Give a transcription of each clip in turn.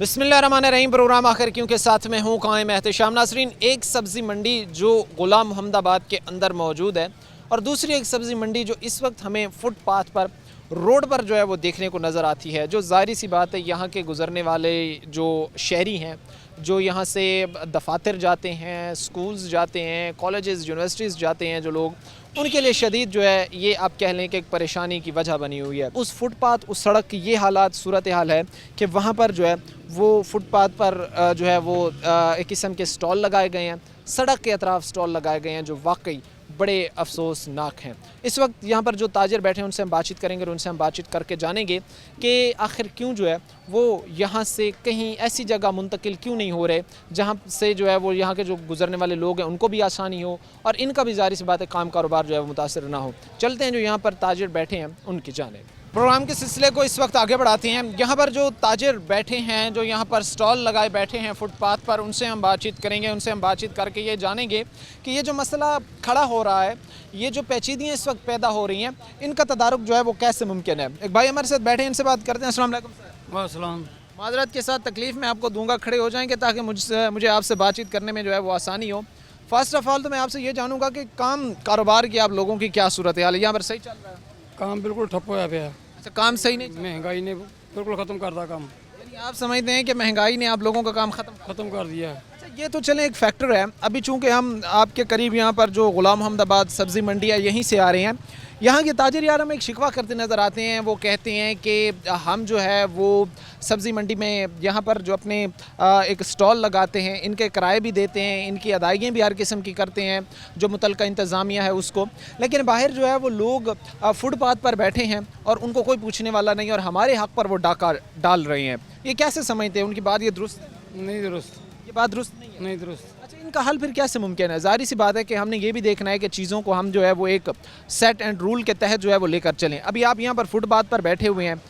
बिस्मिल्लाहिर्रहमानिर्रहीम। प्रोग्राम आखिर क्यों के साथ में हूँ कायम एहतशाम। नाज़रीन, एक सब्ज़ी मंडी जो गुलाम मोहम्मदाबाद के अंदर मौजूद है और दूसरी एक सब्ज़ी मंडी जो इस वक्त हमें फुटपाथ पर रोड पर जो है वो देखने को नज़र आती है। जो ज़ाहिर सी बात है, यहाँ के गुज़रने वाले जो शहरी हैं, जो यहाँ से दफातर जाते हैं, स्कूल्स जाते हैं, कॉलेजेस यूनिवर्सिटीज़ जाते हैं जो लोग, उनके लिए शदीद जो है ये आप कह लें कि एक परेशानी की वजह बनी हुई है। उस फुटपाथ, उस सड़क की ये हालात, सूरत हाल है कि वहाँ पर जो है वो फुटपाथ पर जो है वो एक किस्म के स्टॉल लगाए गए हैं, सड़क के अतराफ़ स्टॉल लगाए गए हैं जो वाकई बड़े अफसोसनाक हैं। इस वक्त यहाँ पर जो ताजिर बैठे हैं उनसे हम बातचीत करेंगे और उनसे हम बातचीत करके जानेंगे कि आखिर क्यों जो है वो यहाँ से कहीं ऐसी जगह मुंतकिल क्यों नहीं हो रहे जहाँ से जो है वो यहाँ के जो गुजरने वाले लोग हैं उनको भी आसानी हो और इनका भी ज़ाहिर सी बात है काम कारोबार जो है वो मुतासर ना हो। चलते हैं जो यहाँ पर ताजिर बैठे हैं उनकी जानिब। प्रोग्राम के सिलसिले को इस वक्त आगे बढ़ाते हैं। यहाँ पर जो ताजिर बैठे हैं, जो यहाँ पर स्टॉल लगाए बैठे हैं फुटपाथ पर, उनसे हम बातचीत करेंगे। उनसे हम बातचीत करके ये जानेंगे कि ये जो मसला खड़ा हो रहा है, ये जो पेचीदियाँ इस वक्त पैदा हो रही हैं, इनका तदारुक जो है वो कैसे मुमकिन है। एक भाई हमारे साथ बैठे हैं, इनसे बात करते हैं। अस्सलाम वालेकुम सर। वालेकुम। माजरत के साथ तकलीफ़ मैं आपको दूंगा, खड़े हो जाएंगे ताकि मुझे आपसे बातचीत करने में जो है वो आसानी हो। फ़र्स्ट ऑफ़ ऑल तो मैं आपसे ये जानूँगा कि काम कारोबार की आप लोगों की क्या सूरत हाल है? यहाँ पर सही चल रहा है? काम बिल्कुल ठप होया पे है। अच्छा, काम सही नहीं? महंगाई ने बिल्कुल ख़त्म कर दिया काम। यानी आप समझते हैं कि महंगाई ने आप लोगों का काम ख़त्म कर दिया है। अच्छा, ये तो चले एक फैक्टर है। अभी चूंकि हम आपके करीब यहाँ पर जो गुलाम मोहम्मदाबाद सब्ज़ी मंडी है यहीं से आ रहे हैं, यहाँ के ताजिर यार हमें एक शिकवा करते नज़र आते हैं। वो कहते हैं कि हम जो है वो सब्ज़ी मंडी में यहाँ पर जो अपने एक स्टॉल लगाते हैं, इनके किराए भी देते हैं, इनकी अदायगियाँ भी हर किस्म की करते हैं जो मुतलका इंतज़ामिया है उसको, लेकिन बाहर जो है वो लोग फुटपाथ पर बैठे हैं और उनको कोई पूछने वाला नहीं और हमारे हक़ पर वो डाका डाल रहे हैं। ये कैसे समझते हैं? उनकी बात ये दुरुस्त नहीं दुरुस्त, ये बात दुरुस्त नहीं है? नहीं दुरुस्त। अच्छा, इनका हल फिर कैसे मुमकिन है? ज़ाहिर सी बात है कि हमने ये भी देखना है कि चीज़ों को हम जो है वो एक सेट एंड रूल के तहत जो है वो लेकर चलें। अभी आप यहाँ पर फुटपाथ पर बैठे हुए हैं,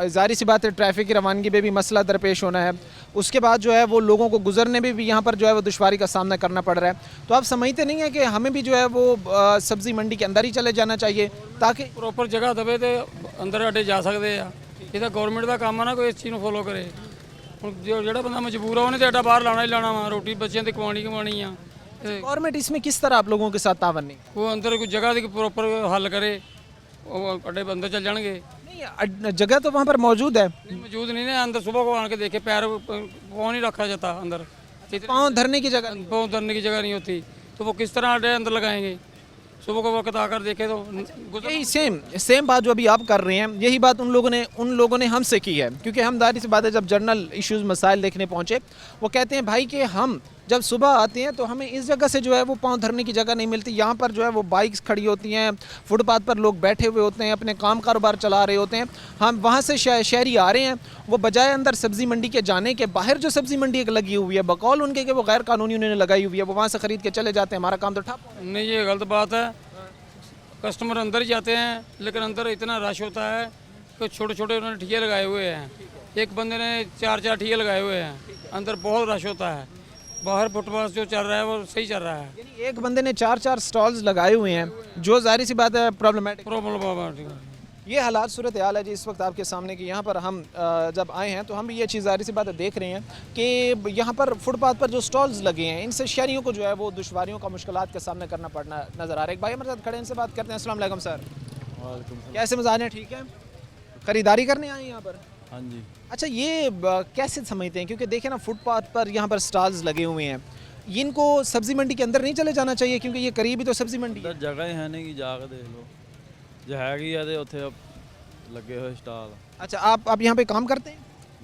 ज़ाहिर सी बात है ट्रैफिक की रवानगी में भी मसला दरपेश होना है, उसके बाद जो है वो लोगों को गुजरने में भी यहाँ पर जो है वो दुश्वारी का सामना करना पड़ रहा है। तो आप समझते नहीं हैं कि हमें भी जो है वो सब्ज़ी मंडी के अंदर ही चले जाना चाहिए ताकि प्रॉपर जगह दबे तो अंदर अड्डे जा सकते हैं। ये तो गौरमेंट का काम है ना कोई इस चीज़ को फॉलो करे। जो जो बंदा मजबूर है उन्हें तो अड्डा बाहर लाना ही लाना वा, रोटी बच्चों की कमानी आ। गवर्नमेंट इसमें किस तरह आप लोगों के साथ तावन नहीं? वो अंदर कोई जगह की प्रॉपर हल करे, वो अड्डे अंदर चल जाएंगे। नहीं, जगह तो वहाँ पर मौजूद है। मौजूद नहीं ना, अंदर सुबह को आन के देखे पैर पाँव नहीं रखा जाता अंदर, पाँव धरने की जगह नहीं। पाँव धरने की जगह नहीं होती, तो वो किस तरह अड्डे अंदर लगाएंगे? सुबह को वक्त आकर देखे तो यही सेम बात जो अभी आप कर रहे हैं, यही बात उन लोगों ने हमसे की है। क्योंकि हम दायरे से बात है, जब जर्नल इश्यूज़ मसाइल देखने पहुँचे, वो कहते हैं भाई कि हम जब सुबह आते हैं तो हमें इस जगह से जो है वो पाँव धरने की जगह नहीं मिलती। यहाँ पर जो है वो बाइक्स खड़ी होती हैं, फुटपाथ पर लोग बैठे हुए होते हैं, अपने काम कारोबार चला रहे होते हैं। हम वहाँ से शहरी आ रहे हैं, वो बजाय अंदर सब्ज़ी मंडी के जाने के बाहर जो सब्ज़ी मंडी एक लगी हुई है बकौल उनके कि वो गैर कानूनी उन्होंने लगाई हुई है, वो वहाँ से ख़रीद के चले जाते हैं। हमारा काम तो ठप नहीं, ये गलत बात है। कस्टमर अंदर ही जाते हैं, लेकिन अंदर इतना रश होता है कि छोटे छोटे उन्होंने ठिये लगाए हुए हैं। एक बंदे ने 4 ठिये लगाए हुए हैं, अंदर बहुत रश होता है। बाहर फुटपाथ जो चल रहा है वो सही चल रहा है। यानी एक बंदे ने 4 स्टॉल्स लगाए हुए हैं, जो जाहिर सी बात है प्रॉब्लम। ये हालात सूरत हाल है जी इस वक्त आपके सामने की। यहाँ पर हम जब आए हैं तो हम भी ये चीज़ जाहिर सी बात है देख रहे हैं कि यहाँ पर फुटपाथ पर जो स्टॉल्स लगे हैं, इनसे शहरियों को जो है वो दुश्वारियों का, मुश्किलात का सामना करना पड़ना नज़र आ रहा है। एक भाई हमारे साथ खड़े हैं, इनसे बात करते हैं। अस्सलाम वालेकुम सर। कैसे मज़ाज हैं? ठीक है, ख़रीदारी करने आए हैं यहाँ पर? हाँ जी। अच्छा, ये कैसे समझते हैं? क्योंकि देखें ना, फुटपाथ पर यहाँ पर स्टॉल्स लगे हुए हैं, इनको सब्ज़ी मंडी के अंदर नहीं चले जाना चाहिए क्योंकि ये करीब ही तो सब्ज़ी मंडी है। जगह ही है नहीं कि जाकर देख लो, जो हैगी है तो उत्थे लगे हुए स्टॉल। अच्छा, आप यहाँ पे काम करते हैं?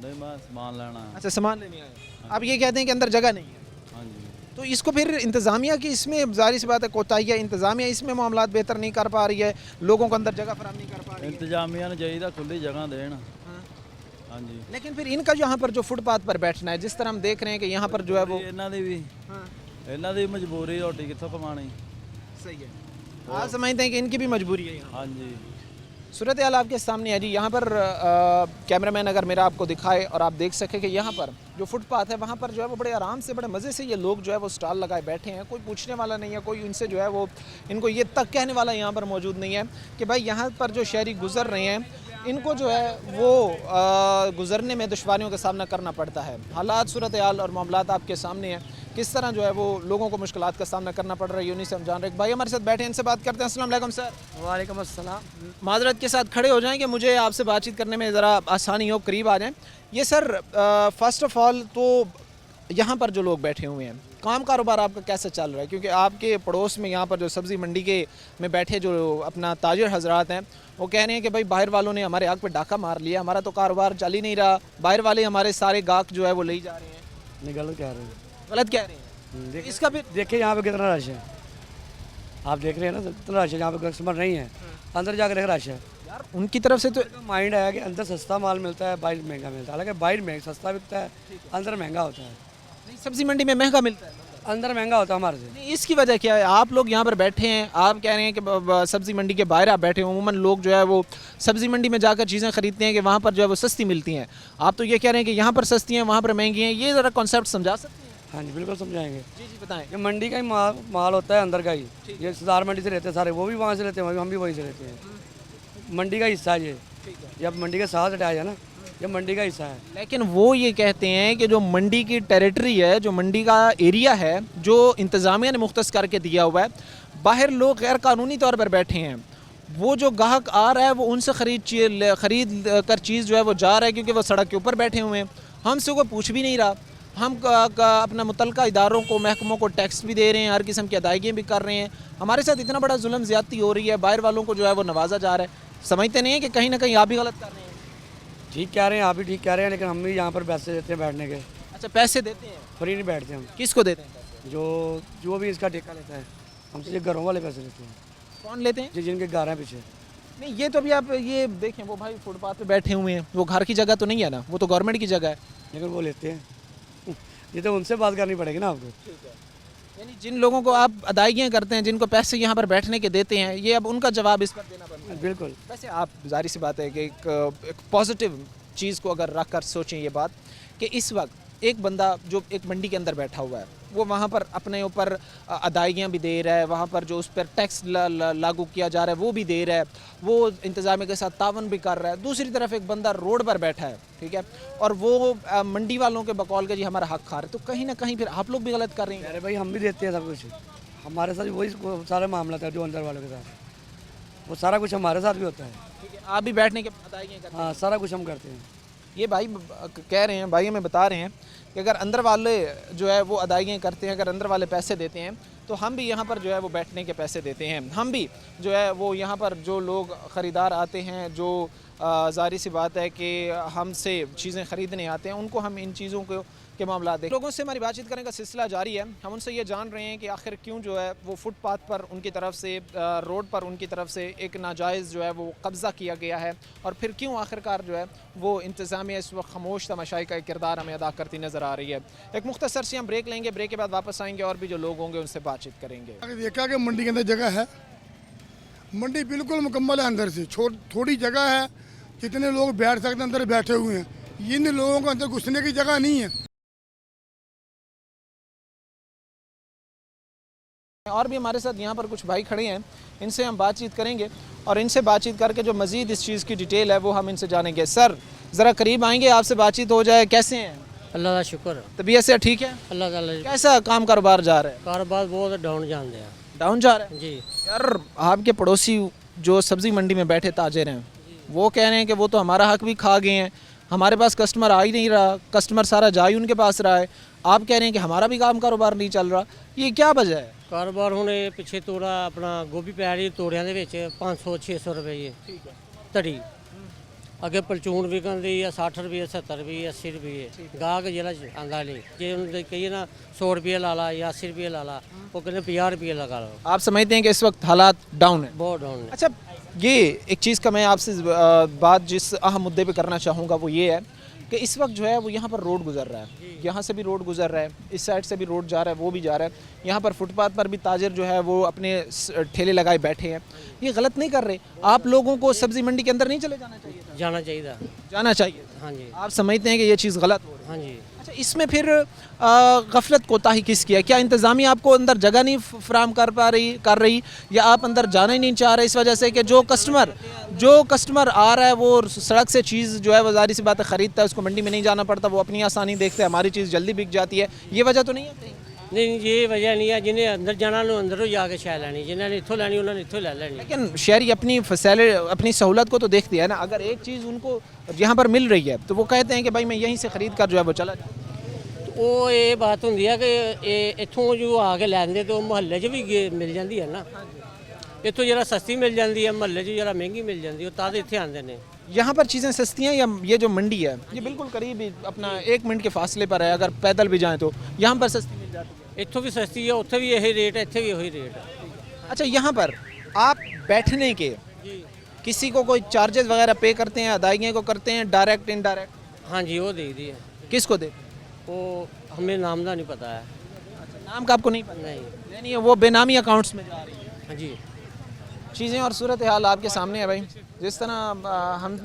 नहीं, मैं सामान लेना है। अच्छा, सामान लेने आए। आप ये कहते हैं कि अंदर जगह नहीं है? हाँ जी। तो इसको फिर इंतज़ामिया की इसमें ज़ाहिर सी बात है कोताही है, इंतज़ामिया इसमें मामलात बेहतर नहीं कर पा रही है, लोगों को अंदर जगह फराहम नहीं कर पा रही है। इंतजामिया ने चाहिए खुली जगह देना। हाँ जी। लेकिन फिर इनका यहाँ पर जो फुटपाथ पर बैठना है, जिस तरह हम देख रहे हैं कि यहाँ पर जो है वो इन्हों की मजबूरी, रोटी कितों कमानी। सही है, आप समझते हैं कि इनकी भी मजबूरी है यहाँ? हाँ जी। सूरत हाल आपके सामने है जी। यहाँ पर कैमरामैन अगर मेरा आपको दिखाए और आप देख सकें कि यहाँ पर जो फुटपाथ है वहाँ पर जो है वो बड़े आराम से, बड़े मज़े से ये लोग जो है वो स्टॉल लगाए बैठे हैं। कोई पूछने वाला नहीं है, कोई इनसे जो है वो इनको ये तक कहने वाला यहाँ पर मौजूद नहीं है कि भाई यहाँ पर जो शहरी गुज़र रहे हैं इनको जो है वो गुजरने में दुश्वारियों का सामना करना पड़ता है। हालात, सूरत हाल और मामलात आपके सामने हैं, किस तरह जो है वो लोगों को मुश्किलात का सामना करना पड़ रहा है, यूनी से हम जान रहे हैं। भाई हमारे साथ बैठे हैं, इनसे बात करते हैं। अस्सलाम वालेकुम सर। वालेकुम अस्सलाम। माजरत के साथ खड़े हो जाएंगे, मुझे आपसे बातचीत करने में ज़रा आसानी हो, करीब आ जाएं। ये सर फर्स्ट ऑफ ऑल तो यहाँ पर जो लोग बैठे हुए हैं, काम कारोबार आपका कैसे चल रहा है? क्योंकि आपके पड़ोस में यहाँ पर जो सब्ज़ी मंडी के में बैठे जो अपना ताजिर हजरात हैं, वो कह रहे हैं कि भाई बाहर वालों ने हमारे आग पे डाका मार लिया, हमारा तो कारोबार चल ही नहीं रहा, बाहर वाले हमारे सारे गाहक जो है वो ले जा रहे हैं। नहीं, गलत कह रहे हैं। गलत कह रहे हैं। इसका फिर देखिए यहाँ पे कितना रश है, आप देख रहे हैं ना, कितना रश है। यहाँ पे कस्टमर नहीं है, अंदर जाकर देख रश है। यार उनकी तरफ से तो माइंड है कि अंदर सस्ता माल मिलता है, बाहर महंगा मिलता है। हालांकि बाहर में सस्ता बिकता है, अंदर महंगा होता है। नहीं, सब्ज़ी मंडी में महंगा मिलता है, अंदर महंगा होता है हमारे से। नहीं, इसकी वजह क्या है? आप लोग यहाँ पर बैठे हैं, आप कह रहे हैं कि सब्ज़ी मंडी के बाहर आप बैठे हैं, उमूमन लोग जो है वो सब्ज़ी मंडी में जाकर चीज़ें खरीदते हैं कि वहाँ पर जो है वो सस्ती मिलती हैं। आप तो ये कह रहे हैं कि यहाँ पर सस्ती हैं, वहाँ पर महंगी हैं। ये ज़रा कॉन्सेप्ट समझा सकते हैं? हाँ जी, बिल्कुल समझाएंगे। जी जी बताएं। ये मंडी का ही माल होता है, अंदर का ही। ये सुधार मंडी से रहते हैं सारे, वो भी वहाँ से रहते हैं, हम भी वहीं से रहते हैं। मंडी का हिस्सा है ये अब मंडी के साथ हटाया है ना, ये मंडी का हिस्सा है। लेकिन वो ये कहते हैं कि जो मंडी की टेरिटरी है, जो मंडी का एरिया है, जो इंतज़ामिया ने मुख्तस करके दिया हुआ है, बाहर लोग गैर कानूनी तौर पर बैठे हैं। वो जो गाहक आ रहा है वो उनसे खरीद कर चीज़ जो है वो जा रहा है, क्योंकि वो सड़क के ऊपर बैठे हुए हैं। हमसे कोई पूछ भी नहीं रहा। हम अपना मुतलका इदारों को, महकमों को टैक्स भी दे रहे हैं, हर किस्म की अदायगियाँ भी कर रहे हैं। हमारे साथ इतना बड़ा जुल्म ज़्यादती हो रही है, बाहर वालों को जो है वो नवाजा जा रहा है। समझते नहीं है कि कहीं ना कहीं आप भी गलत कर रहे हैं? ठीक कह रहे हैं, आप भी ठीक कह रहे हैं, लेकिन हम भी यहाँ पर पैसे देते हैं बैठने के। अच्छा, पैसे देते हैं? फ्री नहीं बैठते हम। किसको देते हैं पैसे? जो भी इसका ठेका लेता है, हमसे ये घरों वाले पैसे लेते हैं, कौन लेते हैं? जिनके घर हैं पीछे। नहीं, ये तो अभी आप ये देखें, वो भाई फुटपाथ पे बैठे हुए हैं, वो घर की जगह तो नहीं है ना, वो तो गवर्नमेंट की जगह है। लेकिन वो लेते हैं। ये तो उनसे बात करनी पड़ेगी ना आपको। यानी जिन लोगों को आप अदायगियाँ करते हैं, जिनको पैसे यहाँ पर बैठने के देते हैं, ये अब उनका जवाब इस पर देना पड़ता है। बिल्कुल। वैसे आप जाहिर सी बात है कि एक पॉजिटिव चीज़ को अगर रख कर सोचें ये बात कि इस वक्त एक बंदा जो एक मंडी के अंदर बैठा हुआ है, वो वहाँ पर अपने ऊपर अदायगियाँ भी दे रहा है, वहाँ पर जो उस पर टैक्स लागू किया जा रहा है वो भी दे रहा है, वो इंतज़ामिया के साथ तावन भी कर रहा है। दूसरी तरफ एक बंदा रोड पर बैठा है, ठीक है, और वो मंडी वालों के बकौल के जी हमारा हक खा रहे हैं, तो कहीं ना कहीं फिर आप लोग भी गलत कर रहे हैं। अरे भाई, हम भी देते हैं सब कुछ, हमारे साथ वही सारा मामला था जो अंदर वालों के साथ, वो सारा कुछ हमारे साथ भी होता है। ठीक है, आप भी बैठने के अदायगियाँ करते हैं? हाँ, सारा कुछ हम करते हैं। ये भाई कह रहे हैं, भाई हमें बता रहे हैं कि अगर अंदर वाले जो है वो अदायगियाँ करते हैं, अगर अंदर वाले पैसे देते हैं, तो हम भी यहाँ पर जो है वो बैठने के पैसे देते हैं। हम भी जो है वो यहाँ पर जो लोग ख़रीदार आते हैं, जो ज़ाहिर सी बात है कि हमसे चीज़ें ख़रीदने आते हैं, उनको हम इन चीज़ों के मामला देख। लोगों से हमारी बातचीत करने का सिलसिला जारी है। हम उनसे ये जान रहे हैं कि आखिर क्यों जो है वो फुटपाथ पर उनकी तरफ से, रोड पर उनकी तरफ से एक नाजायज़ जो है वो कब्ज़ा किया गया है, और फिर क्यों आखिरकार जो है वो इंतज़ामिया इस वक्त खामोश तमाशाई का किरदार हमें अदा करती नज़र आ रही है। एक मुख्तसर से हम ब्रेक लेंगे, ब्रेक के बाद वापस आएंगे और भी जो लोग होंगे उनसे बातचीत करेंगे। देखा कि मंडी के अंदर जगह है, मंडी बिल्कुल मुकम्मल है, अंदर से थोड़ी जगह है, जितने लोग बैठ सकते हैं अंदर बैठे हुए हैं। इन लोगों को अंदर घुसने की जगह नहीं है। और भी हमारे साथ यहाँ पर कुछ भाई खड़े हैं, इनसे हम बातचीत करेंगे और इनसे बातचीत करके जो मज़ीद इस चीज़ की डिटेल है वो हम इनसे जानेंगे। सर ज़रा करीब आएंगे, आपसे बातचीत हो जाए। कैसे हैं? अल्लाह का शुक्र, तबीयत से ठीक है? अल्लाह ताला जी। कैसा काम कारोबार जा रहा है? कारोबार बहुत डाउन जान दिया डाउन जा रहा है जी। यार। आपके पड़ोसी जो सब्ज़ी मंडी में बैठे ताजिर हैं, वो कह रहे हैं कि वो तो हमारा हक भी खा गए हैं, हमारे पास कस्टमर आ ही नहीं रहा, कस्टमर सारा जा ही उनके पास रहा है। आप कह रहे हैं कि हमारा भी काम कारोबार नहीं चल रहा, ये क्या वजह है? ਕਾਰੋਬਾਰ ਹੁਣ ਇਹ ਪਿੱਛੇ ਤੋੜਾ ਆਪਣਾ ਗੋਭੀ ਪੈ ਰਹੀ ਤੋੜਿਆਂ ਦੇ ਵਿੱਚ 500-600 ਰੁਪਏ ठीक है। ਧੜੀ ਅੱਗੇ ਪਲਚੂਨ ਵਿਕਣ ਦੀ ਆ 60 ਰੁਪਏ 70 ਰੁਪਏ 80 ਰੁਪਏ ਗਾਹਕ ਜਿਹੜਾ ਆਂਦਾ ਨਹੀਂ ਜੇ ਉਹਨੂੰ ਕਹੀਏ ਨਾ 100 ਰੁਪਏ ਲਾ ਲਾ ਜਾਂ 80 ਰੁਪਏ ਲਾ ਲਾ ਉਹ ਕਹਿੰਦੇ 50 ਰੁਪਏ लगा लो। आप समझते हैं कि इस वक्त हालात डाउन है? बहुत डाउन है। अच्छा, ये एक चीज़ का मैं आपसे बात जिस अहम मुद्दे पे करना चाहूँगा वो ये है कि इस वक्त जो है वो यहाँ पर रोड गुजर रहा है, यहाँ से भी रोड गुजर रहा है, इस साइड से भी रोड जा रहा है, वो भी जा रहा है। यहाँ पर फुटपाथ पर भी ताजिर जो है वो अपने ठेले लगाए बैठे हैं। ये गलत नहीं कर रहे? आप लोगों को सब्ज़ी मंडी के अंदर नहीं चले जाना चाहिए? जाना चाहिए। जाना चाहिए। हाँ जी, आप समझते हैं कि ये चीज़ गलत हो रही है? हाँ जी। अच्छा, इसमें फिर गफलत कोताही किसकी है? क्या इंतज़ामिया आपको अंदर जगह नहीं फराम कर रही या आप अंदर जाना ही नहीं चाह रहे इस वजह से कि जो कस्टमर आ रहा है वो सड़क से चीज़ जो है वो ज़ाहिर सी बात है ख़रीदता है, उसको मंडी में नहीं जाना पड़ता, वो अपनी आसानी देखते हैं, हमारी चीज़ जल्दी बिक जाती है, ये वजह तो नहीं है कहीं? नहीं, ये वजह नहीं है। जिन्हें अंदर जाना उन्हें अंदरों जाके शै लैनी, जिन्हें इत्थों लैनी उन्होंने इत्थों ले लैनी। लेकिन शहरी अपनी सहूलत को तो देखती है ना। अगर एक चीज़ उनको यहाँ पर मिल रही है तो वो कहते हैं कि भाई मैं यहीं से ख़रीद कर जो है वो चला जाऊँ। ਉਹ ਇਹ ਬਾਤ ਹੁੰਦੀ ਹੈ ਕਿ ਇਹ ਇੱਥੋਂ ਜੋ ਆ ਕੇ ਲੈਂਦੇ ਤੇ ਉਹ ਮੁਹੱਲੇ 'ਚ ਵੀ ਮਿਲ ਜਾਂਦੀ ਹੈ ਨਾ। ਇੱਥੋਂ ਜਿਹੜਾ ਸਸਤੀ ਮਿਲ ਜਾਂਦੀ ਹੈ, ਮੁਹੱਲੇ 'ਚ ਜਿਹੜਾ ਮਹਿੰਗੀ ਮਿਲ ਜਾਂਦੀ ਉਹ ਤਾਂ ਇੱਥੇ ਆਉਂਦੇ ਨੇ। यहाँ पर चीज़ें सस्ती हैं या ये जो मंडी है ये बिल्कुल करीब ही अपना 1 मिनट के फासले पर है, अगर पैदल भी जाएँ तो यहाँ पर सस्ती मिल जाती है। ਇੱਥੋਂ ਵੀ ਸਸਤੀ ਹੈ, ਉੱਥੇ ਵੀ ਇਹੀ ਰੇਟ ਹੈ, ਇੱਥੇ ਵੀ ਉਹੀ ਰੇਟ है। अच्छा, यहाँ पर आप बैठने के किसी को कोई चार्जेस वगैरह पे करते हैं, अदायगियाँ को करते हैं, डायरेक्ट इनडायरेक्ट? हाँ जी, वो दे दी है। किसको देते हैं? वो हमें नाम का नहीं पता है। नाम का आपको नहीं पता? नहीं। नहीं, वो बेनामी अकाउंट्स में जा रही है हाँ जी। चीज़ें और सूरत हाल आपके सामने है भाई। जिस तरह हम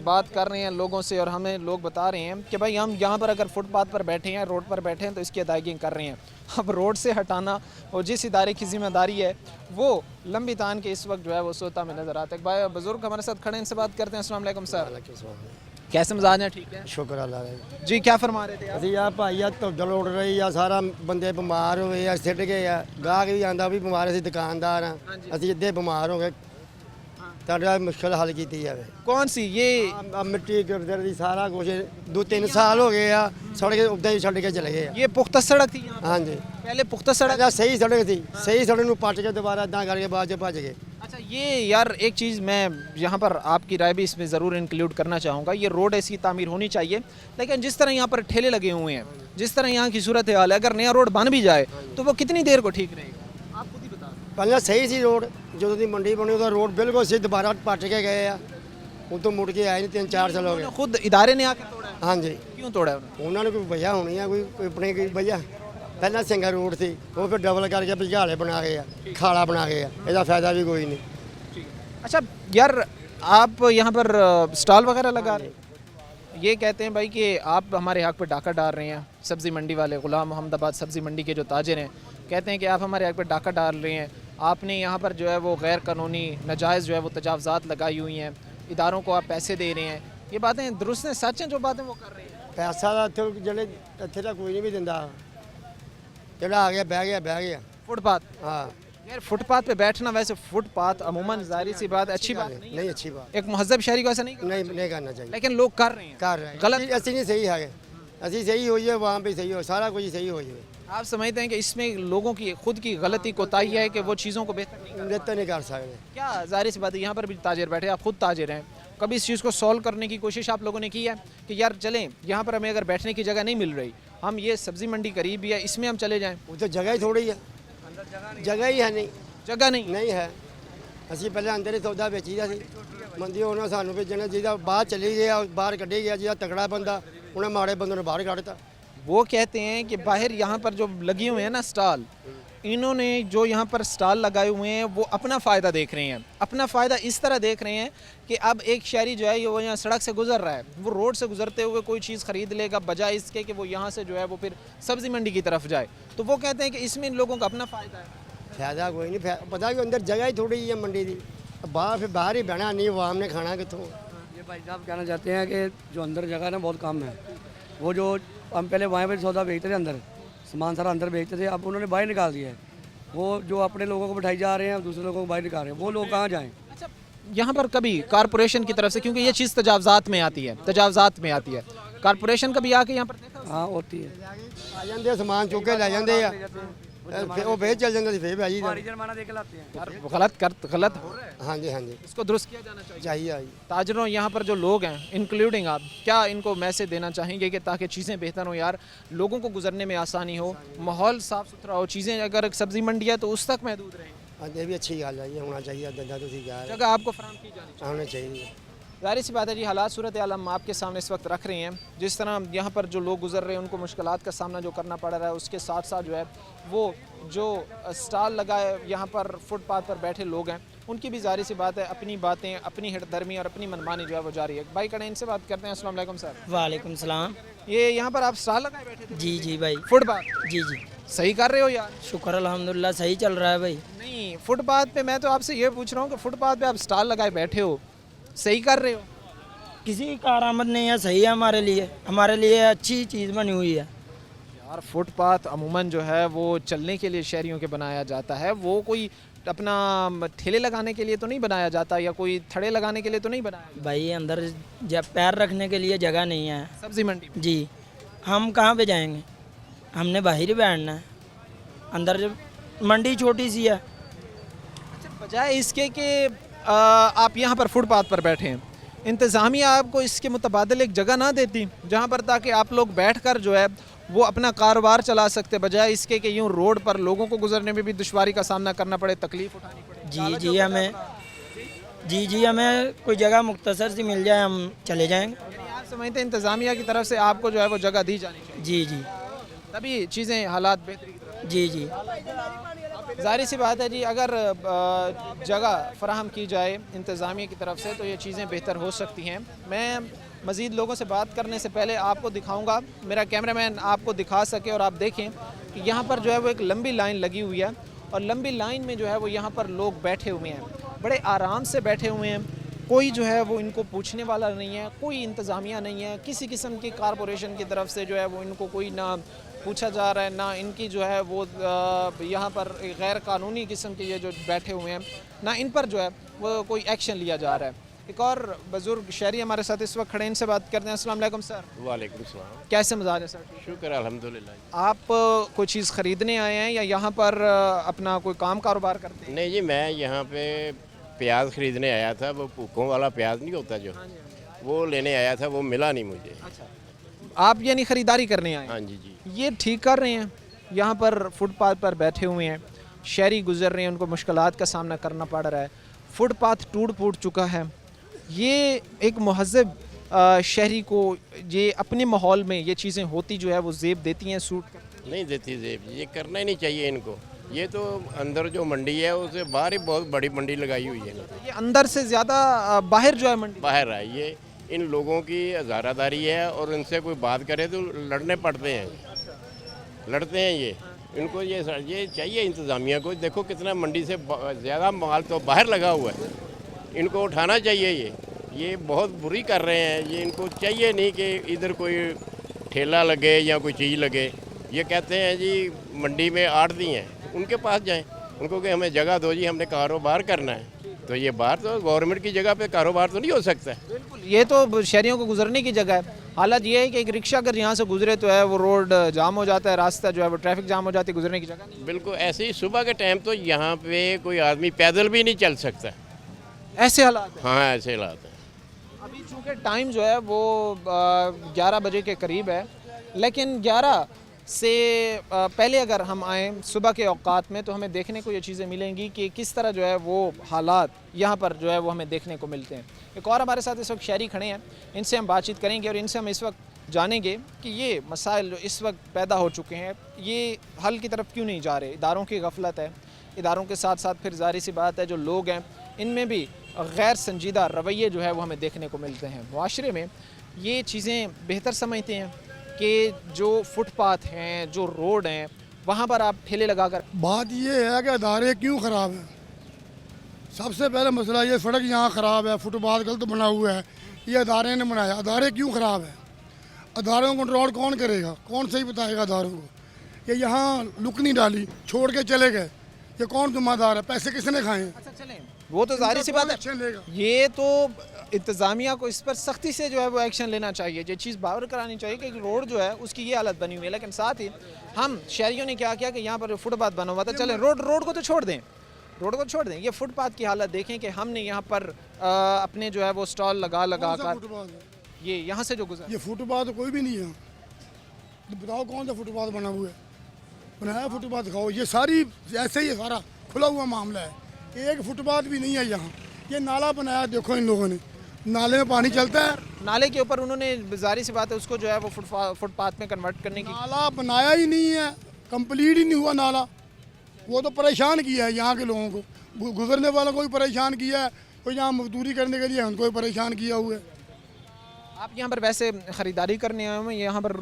बात कर रहे हैं लोगों से और हमें लोग बता रहे हैं कि भाई हम यहाँ पर अगर फुटपाथ पर बैठे हैं, रोड पर बैठे हैं तो इसकी अदायगी कर रहे हैं। अब रोड से हटाना और जिस इदारे की जिम्मेदारी है वो लंबी तान के इस वक्त जो है वो सोता में नज़र आता है। भाई बुज़ुर्ग हमारे साथ खड़े हैं, इनसे बात करते हैं। अस्सलाम वालेकुम सर, कैसे मिजाज हैं? ठीक है ਸ਼ੁਕਰ ਅੱਲਾ ਦਾ जी, क्या फरमा रहे थे आप? ਅਸੀਂ ਆ ਭਾਈ ਆ ਧੁੱਦਲ ਉੱਡ ਰਹੀ ਆ, ਸਾਰਾ ਬੰਦੇ ਬਿਮਾਰ ਹੋਏ ਆ, ਸਿੱਟ ਗਏ ਆ, ਗਾਹਕ ਵੀ ਆਂਦਾ ਵੀ ਬਿਮਾਰ, ਅਸੀਂ ਦੁਕਾਨਦਾਰ ਆ, ਅਸੀਂ ਇੱਦੇ ਬਿਮਾਰ ਹੋ ਗਏ, ਤੁਹਾਡਾ ਮੁਸ਼ਕਲ ਹੱਲ ਕੀਤੀ ਜਾਵੇ। कौन सी ये? ਆ ਮਿੱਟੀ ਗਿਰਦਰਦੀ ਸਾਰਾ ਕੁਝ 2-3 ਸਾਲ ਹੋ ਗਏ ਆ, ਸੜਕ ਉੱਦਾਂ ਹੀ ਛੱਡ ਕੇ ਚਲੇ ਗਏ ਆ। ये पुख्ता सड़क थी यहाँ? ਹਾਂਜੀ, पहले पुख्ता सड़क। ਪਹਿਲਾਂ ਸਹੀ ਸੜਕ ਸੀ, ਸਹੀ ਸੜਕ ਨੂੰ ਪੱਟ ਕੇ ਦੁਬਾਰਾ ਇਦਾਂ ਕਰਕੇ ਬਾਅਦ ਚ ਭੱਜ ਗਏ। अच्छा, ये यार एक चीज़ मैं यहाँ पर आपकी राय भी इसमें ज़रूर इंक्लूड करना चाहूँगा। ये रोड ऐसी तामीर होनी चाहिए, लेकिन जिस तरह यहाँ पर ठेले लगे हुए हैं, जिस तरह यहाँ की सूरत हाल है, अगर नया रोड बन भी जाए तो वो कितनी देर को ठीक रहेगा? आप खुद ही बता दें। ਪਹਿਲਾਂ ਸਹੀ ਸੀ ਰੋਡ, ਜਦੋਂ ਦੀ ਮੰਡੀ ਬਣੀ ਉਹਦਾ ਰੋਡ ਬਿਲਕੁਲ ਸੀ, ਦੁਬਾਰਾ ਪੱਟ ਕੇ ਗਏ ਆ, ਉਤੋਂ ਮੁੜ ਕੇ ਆਏ ਨਹੀਂ, 3-4 ਸਾਲ ਹੋ ਗਏ। खुद इदारे ने आके तोड़ा है? ਹਾਂਜੀ, क्यों तोड़ा है उन्होंने? ਉਹਨਾਂ ਨੂੰ ਕੋਈ ਵਜ੍ਹਾ ਹੋਣੀ ਆ, ਕੋਈ ਆਪਣੇ ਕੋਈ ਵਜ੍ਹਾ। ਪਹਿਲਾਂ ਸਿੰਗਲ ਰੋਡ ਸੀ, ਉਹ ਫਿਰ ਡਬਲ ਕਰਕੇ ਭਜਾਲੇ ਬਣਾ ਗਏ ਆ, ਖਾਲਾ ਬਣਾ ਗਏ ਆ, ਇਹਦਾ ਫਾਇਦਾ ਵੀ ਕੋਈ नहीं। अच्छा यार, आप यहाँ पर स्टॉल वगैरह लगा रहे हैं, ये कहते हैं भाई कि आप हमारे हक पे डाका डाल रहे हैं। सब्ज़ी मंडी वाले गुलाम मोहम्मदाबाद सब्ज़ी मंडी के जो ताजिर हैं कहते हैं कि आप हमारे हक पे डाका डाल रहे हैं, आपने यहाँ पर जो है वो गैर कानूनी नाजायज़ जो है वो तजावज़ात लगाई हुई हैं, इदारों को आप पैसे दे रहे हैं। ये बातें दुरुस्त हैं, सच हैं जो बातें वो कर रहे हैं? ਪੈਸਾ ਦਾ ਇੱਥੇ ਤਾਂ ਕੋਈ ਨਹੀਂ ਵੀ ਦਿੰਦਾ, ਜਿਹੜਾ ਆ ਗਿਆ ਬਹਿ ਗਿਆ। फुटपाथ? ਹਾਂ, यार फुटपाथ पे बैठना, वैसे फुटपाथ अमूमन ज़ाहिर सी बात अच्छी बात नहीं है। ਨਹੀਂ ਅੱਛੀ ਬਾਤ, एक महज़ब शहरी को ऐसा नहीं करना, ਨਹੀਂ ਕਰਨਾ ਚਾਹੀਦਾ। लेकिन लोग कर रहे हैं। ਕਰ ਰਹੇ गलत। ਅਸੀਂ ਨਹੀਂ ਸਹੀ ਹੈਗੇ, ਅਸੀਂ ਸਹੀ ਹੋਈਏ, वहाँ पे सही हो, सारा कुछ सही हो जाए। आप समझते हैं कि इसमें लोगों की खुद की गलती कोताही है कि वो चीज़ों को बेहतर नहीं कर नृत्य नहीं कर सकते। क्या? ज़ाहिर सी बात है, यहाँ पर भी ताजिर बैठे, आप खुद ताजिर हैं, कभी इस चीज़ को सॉल्व करने की कोशिश आप लोगों ने की है कि यार चलें, यहाँ पर हमें अगर बैठने की जगह नहीं मिल रही, हम ये सब्ज़ी मंडी करीब ही है, इसमें हम चले जाएँ? वो तो जगह ही थोड़ी है, जगह ही है नहीं, जगह नहीं। नहीं है। ਅਸੀਂ ਪਹਿਲਾਂ ਅੰਦਰ ਹੀ ਸੌਦਾ ਵੇਚੀਦਾ ਸੀ, ਮੰਦੀ ਉਹਨਾਂ ਸਾਨੂੰ ਵੇਚਣਾ, ਜਿਹਦਾ ਬਾਹਰ ਚਲੀ ਗਿਆ ਬਾਹਰ ਕੱਢੀ ਗਿਆ, ਜਿਹਦਾ ਤਕੜਾ ਬੰਦਾ ਉਹਨੇ ਮਾੜੇ ਬੰਦੇ ਨੂੰ ਬਾਹਰ ਕੱਢਤਾ। वो कहते हैं कि बाहर यहाँ पर जो लगी हुए हैं ना स्टॉल, इन्होंने जो यहाँ पर स्टॉल लगाए हुए हैं वो अपना फ़ायदा देख रहे हैं, अपना फ़ायदा इस तरह देख रहे हैं कि अब एक शहरी जो है वो यहाँ सड़क से गुजर रहा है, वो रोड से गुजरते हुए कोई चीज़ ख़रीद लेगा बजाय इसके कि वो यहाँ से जो है वो फिर सब्ज़ी मंडी की तरफ जाए। तो वो कहते हैं कि इसमें इन लोगों का अपना फ़ायदा है। फायदा कोई नहीं, पता कि अंदर जगह ही थोड़ी है मंडी की, बाहर फिर बाहर ही बहना नहीं, आवाम ने खाना कितों। ये भाई साहब कहना चाहते हैं कि जो अंदर जगह है ना बहुत कम है। वो जो हम पहले वहाँ पर सौदा बेचते थे, अंदर सामान सारा अंदर बेचते थे, अब उन्होंने बाहर निकाल दिया है। वो जो अपने लोगों को बिठाई जा रहे हैं, दूसरे लोगों को बाहर निकाल रहे हैं, वो लोग कहाँ जाएँ? अच्छा, यहाँ पर कभी कारपोरेशन की तरफ से, क्योंकि ये चीज़ तजावज़ात में आती है, कारपोरेशन कभी आके यहाँ पर देखा? हाँ होती है, आ जाते हैं, सामान चुक के ले जाते हैं, फिर वो फिर चल जाते, फिर भाई जुर्माना दे के लाते हैं। यार गलत हो रहा है, हाँ जी, हाँ जी, इसको दुरुस्त किया जाना चाहिए। चाहिए। ताजरों, यहाँ पर जो लोग हैं इंक्लूडिंग आप, क्या इनको मैसेज देना चाहेंगे कि ताकि चीज़ें बेहतर हो यार, लोगों को गुजरने में आसानी हो, माहौल साफ़ सुथरा हो, चीज़ें अगर सब्ज़ी मंडी है तो उस तक महदूद रहें, हाँ, ये भी अच्छी गल है, ये होना चाहिए, धंधा तो क्या है, जगह आपको फराहम की जानी चाहिए। होना चाहिए। ज़ाहिर सी बात है जी, हालात सूरत हाल हम आपके सामने इस वक्त रख रहे हैं। जिस तरह यहाँ पर जो लोग गुजर रहे हैं उनको मुश्किलात का सामना जो करना पड़ रहा है, उसके साथ साथ जो है वो जो स्टॉल लगाए यहाँ पर फुटपाथ पर बैठे लोग हैं उनकी भी जाहिर सी बात है अपनी बातें, अपनी हिटधर्मी और अपनी मनमानी जो है वो जारी है। भाई कड़े इनसे बात करते हैं। अस्सलाम वालेकुम सर। वालेकुम सलाम। ये यहाँ पर आप स्टॉल लगाए बैठे थे? जी जी भाई। फुटपाथ जी जी सही कर रहे हो यार? शुक्र अल्हम्दुलिल्लाह सही चल रहा है भाई। नहीं, फुटपाथ पे मैं तो आपसे ये पूछ रहा हूँ कि फुटपाथ पे आप स्टॉल लगाए बैठे हो, सही कर रहे हो? किसी की कारामद नहीं है, सही है हमारे लिए अच्छी चीज़ बनी हुई है। यार फुटपाथ अमूमन जो है वो चलने के लिए शहरियों के बनाया जाता है, वो कोई अपना ठेले लगाने के लिए तो नहीं बनाया जाता या कोई थड़े लगाने के लिए तो नहीं बनाया जाता। भाई अंदर जब पैर रखने के लिए जगह नहीं है। सब्जी मंडी में। जी हम कहाँ पे जाएंगे, हमने बाहर ही बैठना है। अंदर जब मंडी छोटी सी है। अच्छा, बजाय इसके कि आप यहाँ पर फुटपाथ पर बैठे हैं, इंतज़ामिया आपको इसके मुतबादिल एक जगह ना देती जहाँ पर ताकि आप लोग बैठकर जो है वो अपना कारोबार चला सकते, बजाय इसके कि यूँ रोड पर लोगों को गुजरने में भी दुश्वारी का सामना करना पड़े, तकलीफ उठानी पड़े। जी हमें कोई जगह मुख्तसर सी मिल जाए हम चले जाएंगे। यानी आप समझते हैं इंतज़ामिया की तरफ से आपको जो है वो जगह दी जानी चाहिए, जी तभी चीज़ें हालात बेहतरी की तरफ। जी ज़ाहिर सी बात है जी, अगर जगह फराहम की जाए इंतज़ामिया की तरफ से तो ये चीज़ें बेहतर हो सकती हैं। मैं मज़ीद लोगों से बात करने से पहले आपको दिखाऊंगा, मेरा कैमरामैन आपको दिखा सके और आप देखें कि यहाँ पर जो है वो एक लंबी लाइन लगी हुई है और लंबी लाइन में जो है वो यहाँ पर लोग बैठे हुए हैं, बड़े आराम से बैठे हुए हैं। कोई जो है वो इनको पूछने वाला नहीं है, कोई इंतज़ामिया नहीं है, किसी किस्म की कारपोरेशन की तरफ से जो है वो इनको कोई ना पूछा जा रहा है, ना इनकी जो है वो यहाँ पर गैर कानूनी किस्म के ये जो बैठे हुए हैं ना इन पर जो है वो कोई एक्शन लिया जा रहा है। एक और बुजुर्ग शहरी हमारे साथ इस वक्त खड़े हैं, इनसे बात करते हैं। अस्सलाम वालेकुम सर। वालेकुम सलाम। कैसे मजाज है सर? शुक्र अल्हम्दुलिल्लाह। आप कोई चीज़ ख़रीदने आए हैं या यहाँ पर अपना कोई काम कारोबार करते हैं? नहीं जी, मैं यहाँ पे प्याज ख़रीदने आया था, वो भूखों वाला प्याज नहीं होता जो, वो लेने आया था, वो मिला नहीं मुझे। अच्छा, आप यानी ख़रीदारी करने आए हैं? हाँ जी जी। ये ठीक कर रहे हैं, यहाँ पर फुटपाथ पर बैठे हुए हैं, शहरी गुजर रहे हैं, उनको मुश्किलात का सामना करना पड़ रहा है, फुटपाथ टूट फूट चुका है। ये एक महज़ब शहरी को ये अपने माहौल में ये चीज़ें होती जो है वो ज़ेब देती हैं, सूट करती नहीं देती जेब, ये करना ही नहीं चाहिए इनको। ये तो अंदर जो मंडी है उससे बाहर ही बहुत बड़ी मंडी लगाई हुई है। ये अंदर से ज़्यादा बाहर जो है मंडी बाहर है, ये इन लोगों की हज़ारादारी है और इनसे कोई बात करे तो लड़ने पड़ते हैं, लड़ते हैं ये। इनको ये चाहिए इंतज़ामिया को, देखो कितना मंडी से ज़्यादा माल तो बाहर लगा हुआ है, इनको उठाना चाहिए। ये बहुत बुरी कर रहे हैं, ये इनको चाहिए नहीं कि इधर कोई ठेला लगे या कोई चीज़ लगे। ये कहते हैं जी मंडी में आढ़ती हैं, उनके पास जाएं, उनको कि हमें जगह दो जी, हमने कारोबार करना है। तो ये बाहर तो गवर्नमेंट की जगह पे कारोबार तो नहीं हो सकता। बिल्कुल, ये तो शहरियों को गुजरने की जगह है। हालत ये है कि एक रिक्शा अगर यहाँ से गुजरे तो है वो रोड जाम हो जाता है, रास्ता जो है वो ट्रैफिक जाम हो जाती है, गुजरने की जगह नहीं। बिल्कुल ऐसे ही सुबह के टाइम तो यहाँ पे कोई आदमी पैदल भी नहीं चल सकता, ऐसे हालात है। हाँ ऐसे हालात है। अभी चूँकि टाइम जो है वो 11 बजे के करीब है, लेकिन 11 से पहले अगर हम आएँ सुबह के औकात में तो हमें देखने को ये चीज़ें मिलेंगी कि किस तरह जो है वो हालात यहाँ पर जो है वो हमें देखने को मिलते हैं। एक और हमारे साथ इस वक्त शहरी खड़े हैं, इनसे हम बातचीत करेंगे और इनसे हम इस वक्त जानेंगे कि ये मसाइल जो इस वक्त पैदा हो चुके हैं ये हल की तरफ क्यों नहीं जा रहे। इदारों की गफलत है, इदारों के साथ साथ फिर ज़ाहिर सी बात है जो लोग हैं इनमें भी गैर संजीदा रवैये जो है वो हमें देखने को मिलते हैं। मुआशरे में ये चीज़ें बेहतर समझते हैं कि जो फुटपाथ हैं, जो रोड हैं, वहाँ पर आप ठेले लगाकर। बात ये है कि अदारे क्यों ख़राब हैं। सबसे पहले मसला ये सड़क यहाँ ख़राब है, फुटपाथ गलत बना हुआ है, ये अदारे ने बनाया। अदारे क्यों ख़राब है, अदारों को कंट्रोल कौन करेगा, कौन सही बताएगा अदारों को। ये यहाँ लुक नहीं डाली, छोड़ के चले गए, ये कौन जिम्मेदार है, पैसे किसने खाए। अच्छा चलें, वो तो जाहिर सी बात है, ये तो इंतज़ामिया को इस पर सख्ती से जो है वो एक्शन लेना चाहिए, ये चीज़ बावर करानी चाहिए कि रोड जो है उसकी ये हालत बनी हुई है। लेकिन साथ ही हम शहरियों ने क्या किया कि यहाँ पर जो फुटपाथ बना हुआ था, चलें रोड को तो छोड़ दें, रोड को छोड़ दें, ये फुटपाथ की हालत देखें कि हमने यहाँ पर अपने जो है वो स्टॉल लगा कर ये यहाँ से जो गुजर, ये फुटपाथ कोई भी नहीं है। तो बताओ कौन सा फुटपाथ बना हुआ है, बनाया फुटपाथ दिखाओ। ये सारी ऐसे ही सारा खुला हुआ मामला है, एक फुटपाथ भी नहीं है यहाँ। ये नाला बनाया देखो इन लोगों ने, नाले में पानी चलता है, नाले के ऊपर उन्होंने जाहिर सी बात है उसको जो है वो फुटपाथ में कन्वर्ट करने की। नाला बनाया ही नहीं है, कंप्लीट ही नहीं हुआ नाला। वो तो परेशान किया है यहाँ के लोगों को, गुजरने वालों को भी परेशान किया है, कोई यहाँ मजदूरी करने के लिए उनको भी परेशान किया हुआ है। आप यहाँ पर वैसे ख़रीदारी करने आए हैं, यहाँ पर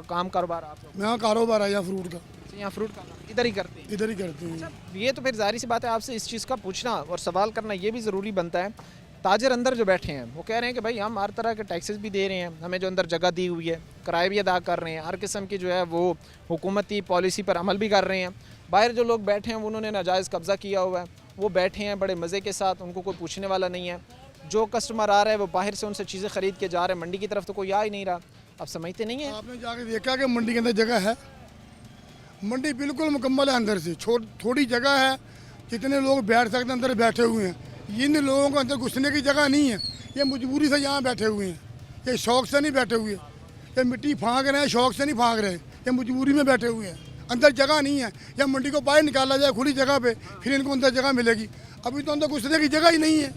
काम कारोबार आप लोग? यहाँ कारोबार है यहाँ फ्रूट का, यहाँ फ्रूट का काम इधर ही करते हैं? इधर ही करते हैं। ये तो फिर जाहिर सी बात है, आपसे इस चीज़ का पूछना और सवाल करना ये भी ज़रूरी बनता है। ताजर अंदर जो बैठे हैं वो कह रहे हैं कि भाई हम हर तरह के टैक्सेस भी दे रहे हैं, हमें जो अंदर जगह दी हुई है, किराए भी अदा कर रहे हैं, हर किस्म की जो है वो हुकूमती पॉलिसी पर अमल भी कर रहे हैं। बाहर जो लोग बैठे हैं उन्होंने नाजायज़ कब्ज़ा किया हुआ है, वो बैठे हैं बड़े मज़े के साथ, उनको कोई पूछने वाला नहीं है। जो कस्टमर आ रहा है वो बाहर से उनसे चीज़ें ख़रीद के जा रहे हैं, मंडी की तरफ तो कोई आ ही नहीं रहा। अब समझते नहीं है। आपने जाके देखा कि मंडी के अंदर जगह है? मंडी बिल्कुल मुकम्मल है, अंदर से थोड़ी जगह है, जितने लोग बैठ सकते हैं अंदर बैठे हुए हैं। इन लोगों को अंदर घुसने की जगह नहीं है, ये मजबूरी से यहाँ बैठे हुए हैं, ये शौक से नहीं बैठे हुए, ये मिट्टी फाँक रहे हैं, शौक से नहीं फाँक रहे, ये मजबूरी में बैठे हुए हैं। अंदर जगह नहीं है, या मंडी को बाहर निकाला जाए खुली जगह पे, फिर इनको अंदर जगह मिलेगी। अभी तो अंदर घुसने की जगह ही नहीं है।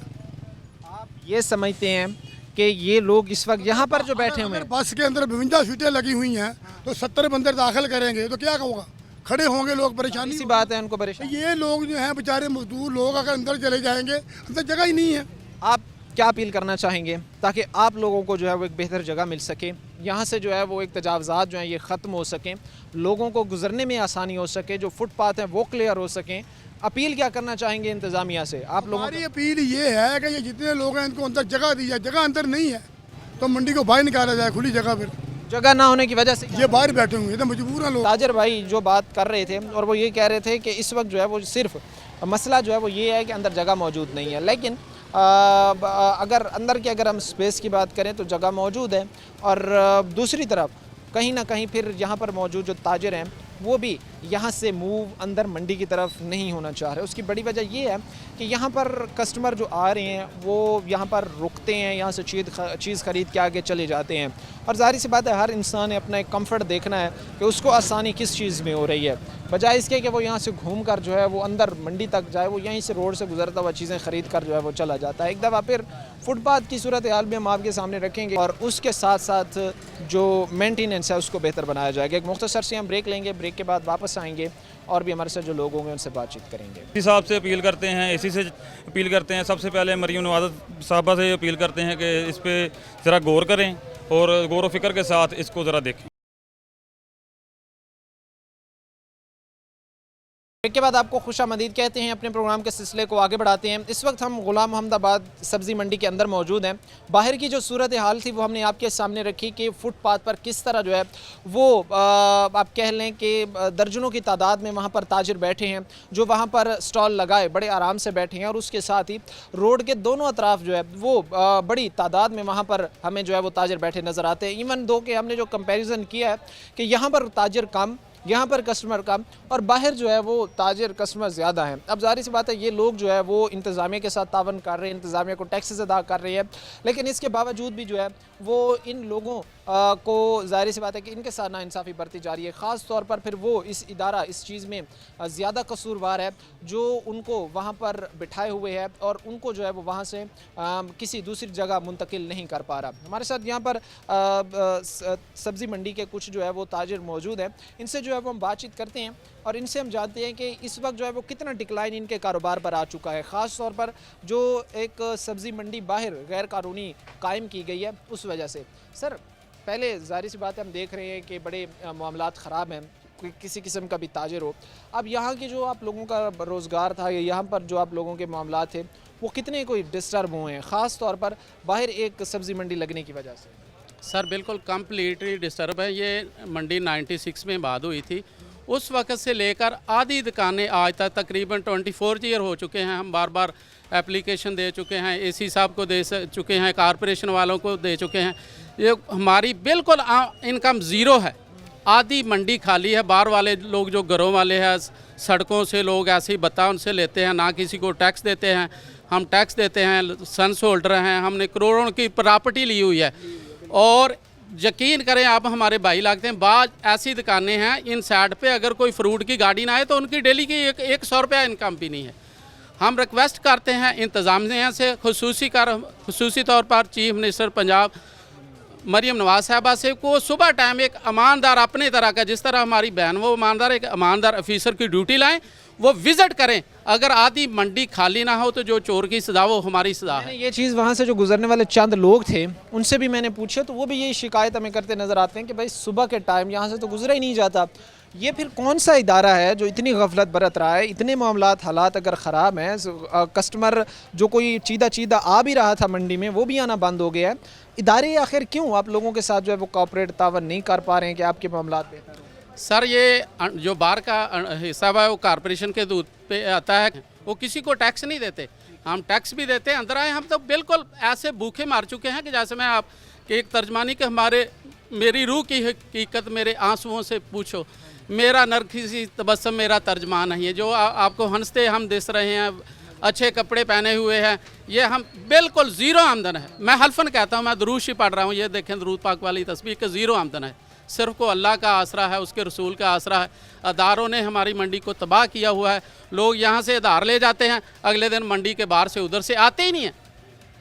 आप ये समझते हैं कि ये लोग इस वक्त यहाँ पर जो बैठे हुए हैं, बस के अंदर 52 सीटें लगी हुई हैं, तो 70 बंदर दाखिल करेंगे तो क्या होगा? खड़े होंगे लोग, परेशानी इसी बात है उनको परेशान। ये लोग जो हैं बेचारे मजदूर लोग, अगर अंदर चले जाएंगे अंदर जगह ही नहीं है। आप क्या अपील करना चाहेंगे ताकि आप लोगों को जो है वो एक बेहतर जगह मिल सके, यहाँ से जो है वो एक तजावज़ात जो है ये ख़त्म हो सकें, लोगों को गुजरने में आसानी हो सके, जो फुटपाथ हैं वो क्लियर हो सकें? अपील क्या करना चाहेंगे इंतज़ामिया से आप लोगों? हमारी अपील ये है कि ये जितने लोग हैं इनको अंदर जगह दी जाए, जगह अंदर नहीं है तो मंडी को बाहर निकाला जाए खुली जगह पर। जगह ना होने की वजह से ये बाहर बैठे हुए हैं, तो मजबूर हैं लोग। ताजर भाई जो बात कर रहे थे और वो ये कह रहे थे कि इस वक्त जो है वो सिर्फ मसला जो है वो ये है कि अंदर जगह मौजूद नहीं है, लेकिन अगर अंदर की अगर हम स्पेस की बात करें तो जगह मौजूद है। और दूसरी तरफ कहीं ना कहीं फिर यहाँ पर मौजूद जो ताजर हैं वो भी यहाँ से मूव अंदर मंडी की तरफ नहीं होना चाह रहे। उसकी बड़ी वजह ये है कि यहाँ पर कस्टमर जो आ रहे हैं वो यहाँ पर रुकते हैं, यहाँ से चीज़ ख़रीद के आगे चले जाते हैं। और ज़ाहिर सी बात है हर इंसान ने अपना एक कम्फ़र्ट देखना है कि उसको आसानी किस चीज़ में हो रही है, बजाय इसके कि वो यहाँ से घूम कर जो है वो अंदर मंडी तक जाए, वो यहीं से रोड से गुजरता हुआ चीज़ें ख़रीद कर जो है वो चला जाता है। एक दफ़ा फिर फुटपाथ की सूरत हाल भी हम आपके सामने रखेंगे और उसके साथ साथ जो मेंटेनेंस है उसको बेहतर बनाया जाएगा। एक मुख्तसर से हम ब्रेक लेंगे, ब्रेक के बाद वापस आएंगे और भी हमारे साथ जो लोग होंगे उनसे बातचीत करेंगे। इसी हिसाब से अपील करते हैं, इसी से अपील करते हैं। सबसे पहले मरियम नवाज़ साहबा से अपील करते हैं कि इस पर ज़रा गौर करें और गौर व फिक्र के साथ इसको ज़रा देखें। ब्रेक के बाद आपको खुशामदीद कहते हैं, अपने प्रोग्राम के सिलसिले को आगे बढ़ाते हैं। इस वक्त हम गुलाम मोहम्मदाबाद सब्ज़ी मंडी के अंदर मौजूद हैं। बाहर की जो सूरत हाल थी वो हमने आपके सामने रखी कि फुटपाथ पर किस तरह जो है वो आप कह लें कि दर्जनों की तादाद में वहाँ पर ताजिर बैठे हैं, जो वहाँ पर स्टॉल लगाए बड़े आराम से बैठे हैं। और उसके साथ ही रोड के दोनों अतराफ जो है वो बड़ी तादाद में वहाँ पर हमें जो है वो ताजिर बैठे नज़र आते हैं। इवन दो कि हमने जो कंपेरिज़न किया है कि यहाँ पर ताजिर कम, यहाँ पर कस्टमर कम और बाहर जो है वो ताजिर कस्टमर ज़्यादा हैं। अब जाहिर सी बात है ये लोग जो है वो इंतज़ामिया के साथ तावन कर रहे हैं, इंतज़ामिया को टैक्सेस अदा कर रहे हैं, लेकिन इसके बावजूद भी जो है वो इन लोगों को जाहिर सी बात है कि इनके साथ नाइंसाफ़ी बरती जा रही है। ख़ास तौर पर फिर वो इस इदारा इस चीज़ में ज़्यादा कसूरवार है जो उनको वहाँ पर बिठाए हुए है और उनको जो है वो वहाँ से किसी दूसरी जगह मुंतकिल नहीं कर पा रहा। हमारे साथ यहाँ पर सब्ज़ी मंडी के कुछ जो है वो ताजिर मौजूद हैं, इनसे जो है वो हम बातचीत करते हैं और इनसे हम जानते हैं कि इस वक्त जो है वो कितना डिक्लाइन इनके कारोबार पर आ चुका है। ख़ास तौर पर जो एक सब्ज़ी मंडी बाहर गैर कानूनी कायम की गई है उस वजह से। सर पहले ज़ाहिर सी बात है हम देख रहे हैं कि बड़े मामलात ख़राब हैं, कोई किसी किस्म का भी ताजिर हो। अब यहाँ के जो आप लोगों का रोज़गार था या यहाँ पर जो आप लोगों के मामलात थे वो कितने कोई डिस्टर्ब हुए हैं, ख़ास तौर पर बाहर एक सब्ज़ी मंडी लगने की वजह से? सर बिल्कुल कम्प्लीटली डिस्टर्ब है। ये मंडी 96 में बाद हुई थी, उस वक्त से लेकर आधी दुकानें आज तक तकरीबन 24 ईयर हो चुके हैं। हम बार बार एप्लीकेशन दे चुके हैं, एसी साहब को दे चुके हैं, कारपोरेशन वालों को दे चुके हैं। ये हमारी बिल्कुल इनकम ज़ीरो है, आधी मंडी खाली है। बाहर वाले लोग जो घरों वाले हैं, सड़कों से लोग ऐसे ही बता उनसे लेते हैं, ना किसी को टैक्स देते हैं। हम टैक्स देते हैं, सन्स होल्डर हैं, हमने करोड़ों की प्रॉपर्टी ली हुई है। और यकीन करें आप, हमारे भाई लगते हैं, बाद ऐसी दुकानें हैं इन साइड पे अगर कोई फ्रूट की गाड़ी ना आए तो उनकी डेली की 100 रुपया इनकम भी नहीं है। हम रिक्वेस्ट करते हैं इंतज़ामिया से, खुसूसी तौर पर चीफ मिनिस्टर पंजाब मरियम नवाज़ साहबा से को सुबह टाइम एक ईमानदार अपने तरह का, जिस तरह हमारी बहन वो ईमानदार, एक ईमानदार ऑफिसर की ड्यूटी लाएं, वो विज़िट करें अगर आधी मंडी खाली ना हो तो जो चोर की सज़ा वो हमारी सज़ा है। मैंने ये चीज़ वहाँ से जो गुजरने वाले चंद लोग थे उनसे भी मैंने पूछा तो वो भी यही शिकायत हमें करते नज़र आते हैं कि भाई सुबह के टाइम यहाँ से तो गुजरा ही नहीं जाता। ये फिर कौन सा इदारा है जो इतनी गफलत बरत रहा है? इतने मामलात हालात अगर ख़राब हैं, कस्टमर जो कोई चीदा आ भी रहा था मंडी में वो भी आना बंद हो गया है। इदारे आखिर क्यों आप लोगों के साथ जो है वो कॉपरेट तावन नहीं कर पा रहे हैं कि आपके मामलात बेहतर हो? सर ये जो बाहर का हिसाब है वो कारपोरेशन के दूध पे आता है, वो किसी को टैक्स नहीं देते। हम टैक्स भी देते हैं, अंदर आए हम तो बिल्कुल ऐसे भूखे मार चुके हैं कि जैसे मैं आप कि एक तर्जमानी के मेरी रूह की हकीकत मेरे आंसुओं से पूछो, मेरा नरखी तबस्सुम मेरा तर्जमा नहीं है। जो आपको हंसते हम दिस रहे हैं, अच्छे कपड़े पहने हुए हैं, ये हम बिल्कुल ज़ीरो आमदन है। मैं हल्फन कहता हूँ, मैं दुरूद ही पढ़ रहा हूँ, ये देखें दुरूद पाक वाली तस्बीह के ज़ीरो आमदन है। सिर्फ को अल्लाह का आसरा है, उसके रसूल का आसरा है। अदारों ने हमारी मंडी को तबाह किया हुआ है। लोग यहाँ से उधार ले जाते हैं, अगले दिन मंडी के बाहर से उधर से आते ही नहीं हैं।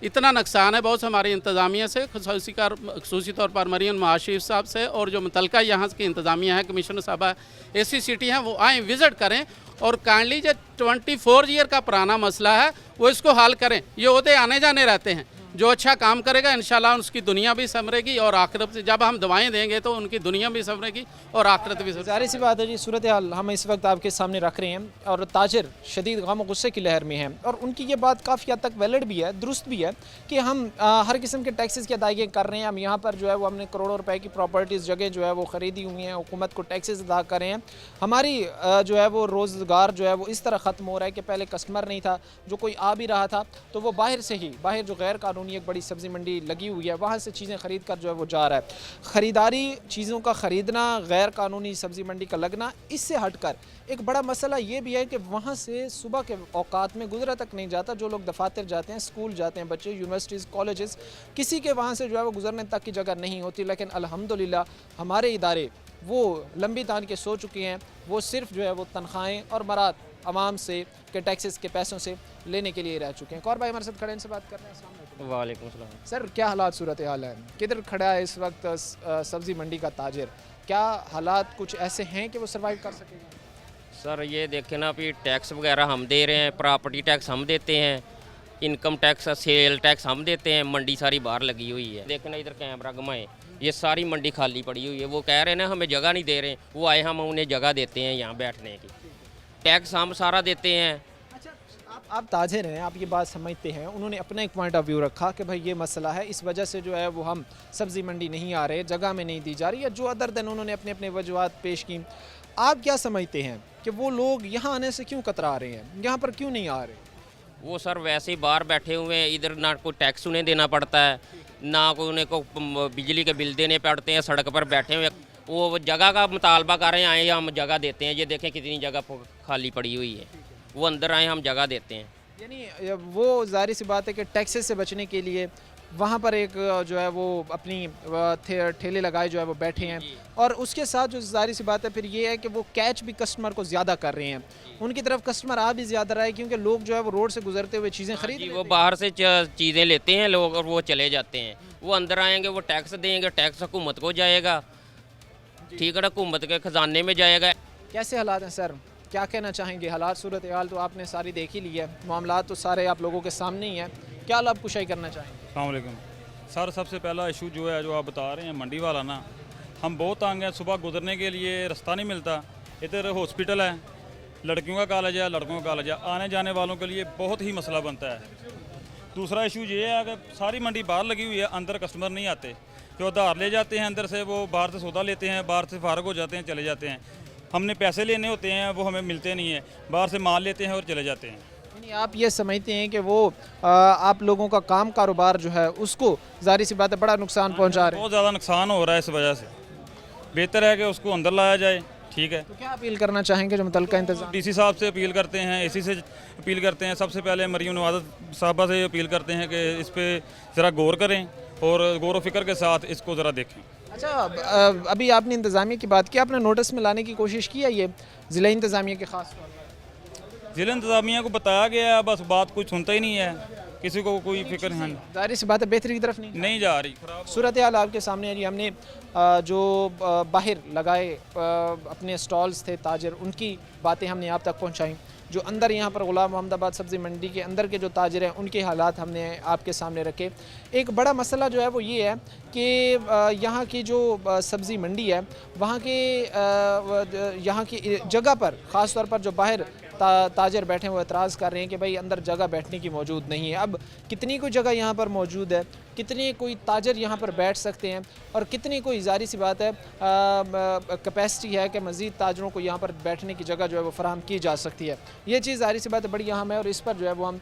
इतना नुकसान है बहुत हमारी इंतज़ामिया से, खसूसी तौर पर मरीम नवाज शरीफ साहब से, और जो मुतलका यहाँ की इंतज़ामिया है, कमिश्नर साहबा AC सिटी हैं, वो आएँ विज़िट करें और काइंडली जो 24 ईयर का पुराना मसला है वो इसको हल करें। ये ओहदे आने जाने रहते हैं, जो अच्छा काम करेगा इंशाल्लाह उसकी दुनिया भी संवरेगी और आखिरत से जब हम दवाएं देंगे तो उनकी दुनिया भी संवरेगी और आखिरत भी। ज़ाहिर सी बात है जी, सूरत हाल हम इस वक्त आपके सामने रख रहे हैं और ताजिर शदीद गम और गुस्से की लहर में हैं और उनकी ये बात काफ़ी हद तक वैलिड भी है, दुरुस्त भी है कि हम हर किस्म के टैक्सेस की अदायगी कर रहे हैं। हम यहाँ पर जो है वो हमने करोड़ों रुपए की प्रॉपर्टीज़ जगह जो है वो ख़रीदी हुई हैं, हुकूमत को टैक्सेस अदा कर रहे हैं। हमारी जो है वो रोज़गार जो है वो इस तरह ख़त्म हो रहा है कि पहले कस्टमर नहीं था, जो कोई आ भी रहा था तो वो बाहर से ही, बाहर जो गैर कानूनी एक बड़ी सब्ज़ी मंडी लगी हुई है वहाँ से चीज़ें ख़रीद कर जो है वो जा रहा है। ख़रीदारी, चीज़ों का ख़रीदना, गैर कानूनी सब्ज़ी मंडी का लगना, इससे हटकर एक बड़ा मसला ये भी है कि वहाँ से सुबह के औकात में गुजरा तक नहीं जाता। जो लोग दफातर जाते हैं, स्कूल जाते हैं बच्चे, यूनिवर्सिटीज़, कॉलेजेस, किसी के वहाँ से जो है वो गुजरने तक की जगह नहीं होती। लेकिन अल्हम्दुलिल्लाह हमारे इदारे वो लंबी तान के सो चुके हैं, वो सिर्फ जो है वो तनख्वाहें और मराद आवाम से के टैक्सेस के पैसों से लेने के लिए रह चुके हैं। और भाई हमारे साथ खड़े, इनसे बात कर रहे हैं। वालेकुम सलाम। सर क्या हालात सूरत हाल है? किधर खड़ा है इस वक्त सब्ज़ी मंडी का ताजिर? क्या हालात कुछ ऐसे हैं कि वो सर्वाइव कर सकेगा? सर ये देखें ना, अभी टैक्स वगैरह हम दे रहे हैं, प्रॉपर्टी टैक्स हम देते हैं, इनकम टैक्स, सेल टैक्स हम देते हैं, मंडी सारी बाहर लगी हुई है। देखें ना, इधर कैमरा घुमाएं, ये सारी मंडी खाली पड़ी हुई है। वो कह रहे हैं ना हमें जगह नहीं दे रहे, वो आए हम उन्हें जगह देते हैं यहाँ बैठने की, टैक्स हम सारा देते हैं। आप ताजिर हैं, आप ये बात समझते हैं, उन्होंने अपना एक पॉइंट ऑफ व्यू रखा कि भाई ये मसला है, इस वजह से जो है वो हम सब्ज़ी मंडी नहीं आ रहे, जगह में नहीं दी जा रही है, जो अदर दिन उन्होंने अपने अपने वजूहत पेश की। आप क्या समझते हैं कि वो लोग यहाँ आने से क्यों कतरा रहे हैं, यहाँ पर क्यों नहीं आ रहे? वो सर वैसे ही बाहर बैठे हुए हैं, इधर ना कोई टैक्स उन्हें देना पड़ता है, ना कोई उन्हें को बिजली के बिल देने पड़ते हैं, सड़क पर बैठे हुए वो जगह का मुतालबा कर रहे हैं, आए हम जगह देते हैं। ये देखें कितनी जगह खाली पड़ी हुई है, वो अंदर आए हम जगह देते हैं। यानी वो ज़ाहिर सी बात है कि टैक्सेस से बचने के लिए वहाँ पर एक जो है वो अपनी ठेले लगाए जो है वो बैठे हैं, और उसके साथ जो ज़ाहिर सी बात है फिर ये है कि वो कैच भी कस्टमर को ज़्यादा कर रहे हैं, उनकी तरफ कस्टमर आ भी ज़्यादा रहा है क्योंकि लोग जो है वो रोड से गुजरते हुए चीज़ें खरीद, वो बाहर से चीज़ें लेते हैं लोग और वो चले जाते हैं। वो अंदर आएंगे, वो टैक्स देंगे, टैक्स हुकूमत को जाएगा, ठीक है ना, हुकूमत के ख़जाने में जाएगा। कैसे हालात हैं सर, क्या कहना चाहेंगे? हालात, सूरत हाल तो आपने सारी देखी ली है, मामलात तो सारे आप लोगों के सामने ही हैं, क्या आप कुशाई करना चाहेंगे? अस्सलाम वालेकुम सर, सबसे पहला इशू जो है जो आप बता रहे हैं मंडी वाला ना, हम बहुत तंग हैं, सुबह गुजरने के लिए रास्ता नहीं मिलता। इधर हॉस्पिटल है, लड़कियों का कॉलेज है, लड़कों का कॉलेज है, आने जाने वालों के लिए बहुत ही मसला बनता है। दूसरा इशू ये है कि सारी मंडी बाहर लगी हुई है, अंदर कस्टमर नहीं आते, जो उधार ले जाते हैं अंदर से वो बाहर से सौदा लेते हैं, बाहर से फारग हो जाते हैं, चले जाते हैं। हमने पैसे लेने होते हैं, वो हमें मिलते नहीं है, बाहर से माल लेते हैं और चले जाते हैं। यानी आप ये समझते हैं कि वो आप लोगों का काम कारोबार जो है उसको ज़ाहिर सी बात है बड़ा नुकसान पहुंचा रहे हैं? बहुत ज़्यादा नुकसान हो रहा है, इस वजह से बेहतर है कि उसको अंदर लाया जाए। ठीक है, तो क्या अपील करना चाहेंगे जो मुतल्लिका इंतज़ाम? DC साहब से अपील करते हैं, AC से अपील करते हैं, सबसे पहले मरीम नवाज साहबा से अपील करते हैं कि इस पर ज़रा गौर करें और गौर व फिक्र के साथ इसको ज़रा देखें। अच्छा, अभी आपने इंतज़ामिया की बात की, आपने नोटिस में लाने की कोशिश की है ये ज़िला इंतज़ामिया के ख़ास तौर पर? ज़िला इंतज़ामिया को बताया गया है, बस बात कुछ सुनता ही नहीं है, किसी को कोई फिक्र नहीं, ज़ाहिर सी बात है बेहतरी की तरफ नहीं जा रही। सूरत हाल आपके सामने है जी। हमने जो बाहर लगाए अपने स्टॉल्स थे ताजिर, उनकी बातें हमने आप तक पहुँचाई। जो अंदर यहाँ पर गुलाम मोहम्मदाबाद सब्ज़ी मंडी के अंदर के जो ताजर हैं उनके हालात हमने आपके सामने रखे। एक बड़ा मसला जो है वो ये है कि यहाँ की जो सब्ज़ी मंडी है वहाँ के यहाँ की जगह पर ख़ास तौर पर जो बाहर ताजर बैठे हुए एतराज़ कर रहे हैं कि भाई अंदर जगह बैठने की मौजूद नहीं है। अब कितनी कोई जगह यहाँ पर मौजूद है, कितने कोई ताजर यहाँ पर बैठ सकते हैं और कितनी कोई ज़ाहिर सी बात है कैपेसिटी है कि मज़ीद ताजरों को यहाँ पर बैठने की जगह जो है वो फराहम की जा सकती है। ये चीज़ ज़ाहिर सी बात है बड़ी अहम है और इस पर जो है वो हम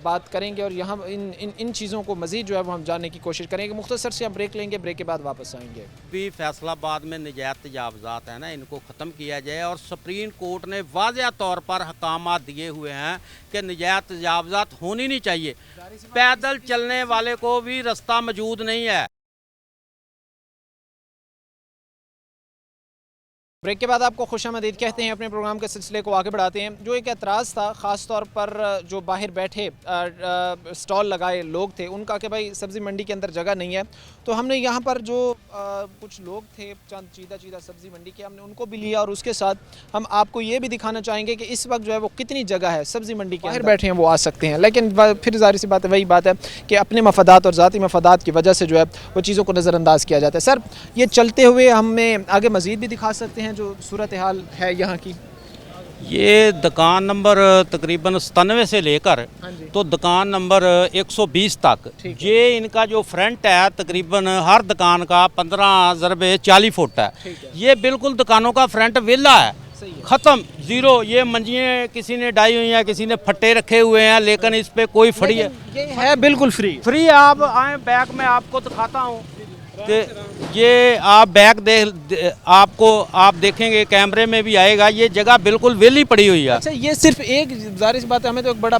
बात करेंगे और यहाँ इन चीज़ों को मज़ीद जो है वो हम जानने की कोशिश करेंगे। मुख्तसर से हम ब्रेक लेंगे, ब्रेक के बाद वापस आएंगे। भी फैसलाबाद में नजायज़ तजावज़ात है ना, इनको ख़त्म किया जाए और सुप्रीम कोर्ट ने वाज़ेह तौर पर हकामात दिए हुए हैं कि नजायज़ तजावज़ात होनी नहीं चाहिए। पैदल चलने वाले को भी रास्ता मौजूद नहीं है। ब्रेक के बाद आपको खुशामदीद कहते हैं। अपने प्रोग्राम के सिलसिले को आगे बढ़ाते हैं। जो एक एतराज़ था ख़ास तौर पर जो बाहर बैठे स्टॉल लगाए लोग थे उनका कि भाई सब्ज़ी मंडी के अंदर जगह नहीं है, तो हमने यहाँ पर जो कुछ लोग थे चंद चीदा सब्ज़ी मंडी के, हमने उनको भी लिया और उसके साथ हम आपको ये भी दिखाना चाहेंगे कि इस वक्त जो है वो कितनी जगह है सब्ज़ी मंडी के बाहर बैठे हैं वो आ सकते हैं। लेकिन फिर ज़ाहिर सी बात है वही बात है कि अपने मफादात और ज़ाती मफादात की वजह से जो है वो चीज़ों को नज़रअंदाज किया जाता है। सर, ये चलते हुए हमें आगे मज़ीद भी दिखा सकते हैं जो सूरत हाल है यहाँ की? ये दुकान नंबर तकरीबन 97 से लेकर तो दुकान नंबर 120 तक, ये इनका जो फ्रंट है तकरीबन हर दुकान का 15 ज़रबे 40 फुट है। ये बिल्कुल दुकानों का फ्रंट वेला है, ख़त्म, ज़ीरो। ये मंजियाँ किसी ने डाई हुई हैं, किसी ने फट्टे रखे हुए हैं, लेकिन इस पर कोई फड़ी है बिल्कुल फ्री। आप आए, बैग में आपको दिखाता हूँ कि ये आप बैग आप देखेंगे, कैमरे में भी आएगा, ये जगह बिल्कुल वेली पड़ी हुई है। अच्छा, ये सिर्फ एक, जाहिर सी बात है हमें तो एक बड़ा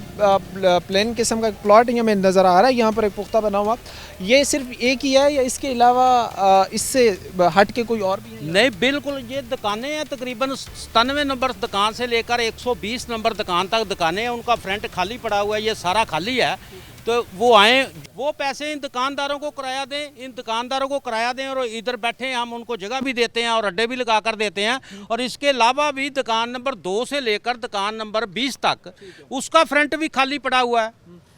प्लेन किस्म का प्लॉट यहाँ में नज़र आ रहा है, यहाँ पर एक पुख्ता बना हुआ, ये सिर्फ एक ही है या इसके अलावा इससे हट के कोई और भी है? नहीं, बिल्कुल ये दुकानें हैं, तकरीबन 97 नंबर दुकान से लेकर 120 नंबर दुकान तक दुकानें हैं। उनका फ्रंट खाली पड़ा हुआ है, ये सारा खाली है। तो वो आए, वो पैसे इन दुकानदारों को किराया दें, और इधर बैठे हम उनको जगह भी देते हैं और अड्डे भी लगा कर देते हैं। और इसके अलावा भी दुकान नंबर 2 से लेकर दुकान नंबर 20 तक उसका फ्रंट भी खाली पड़ा हुआ है।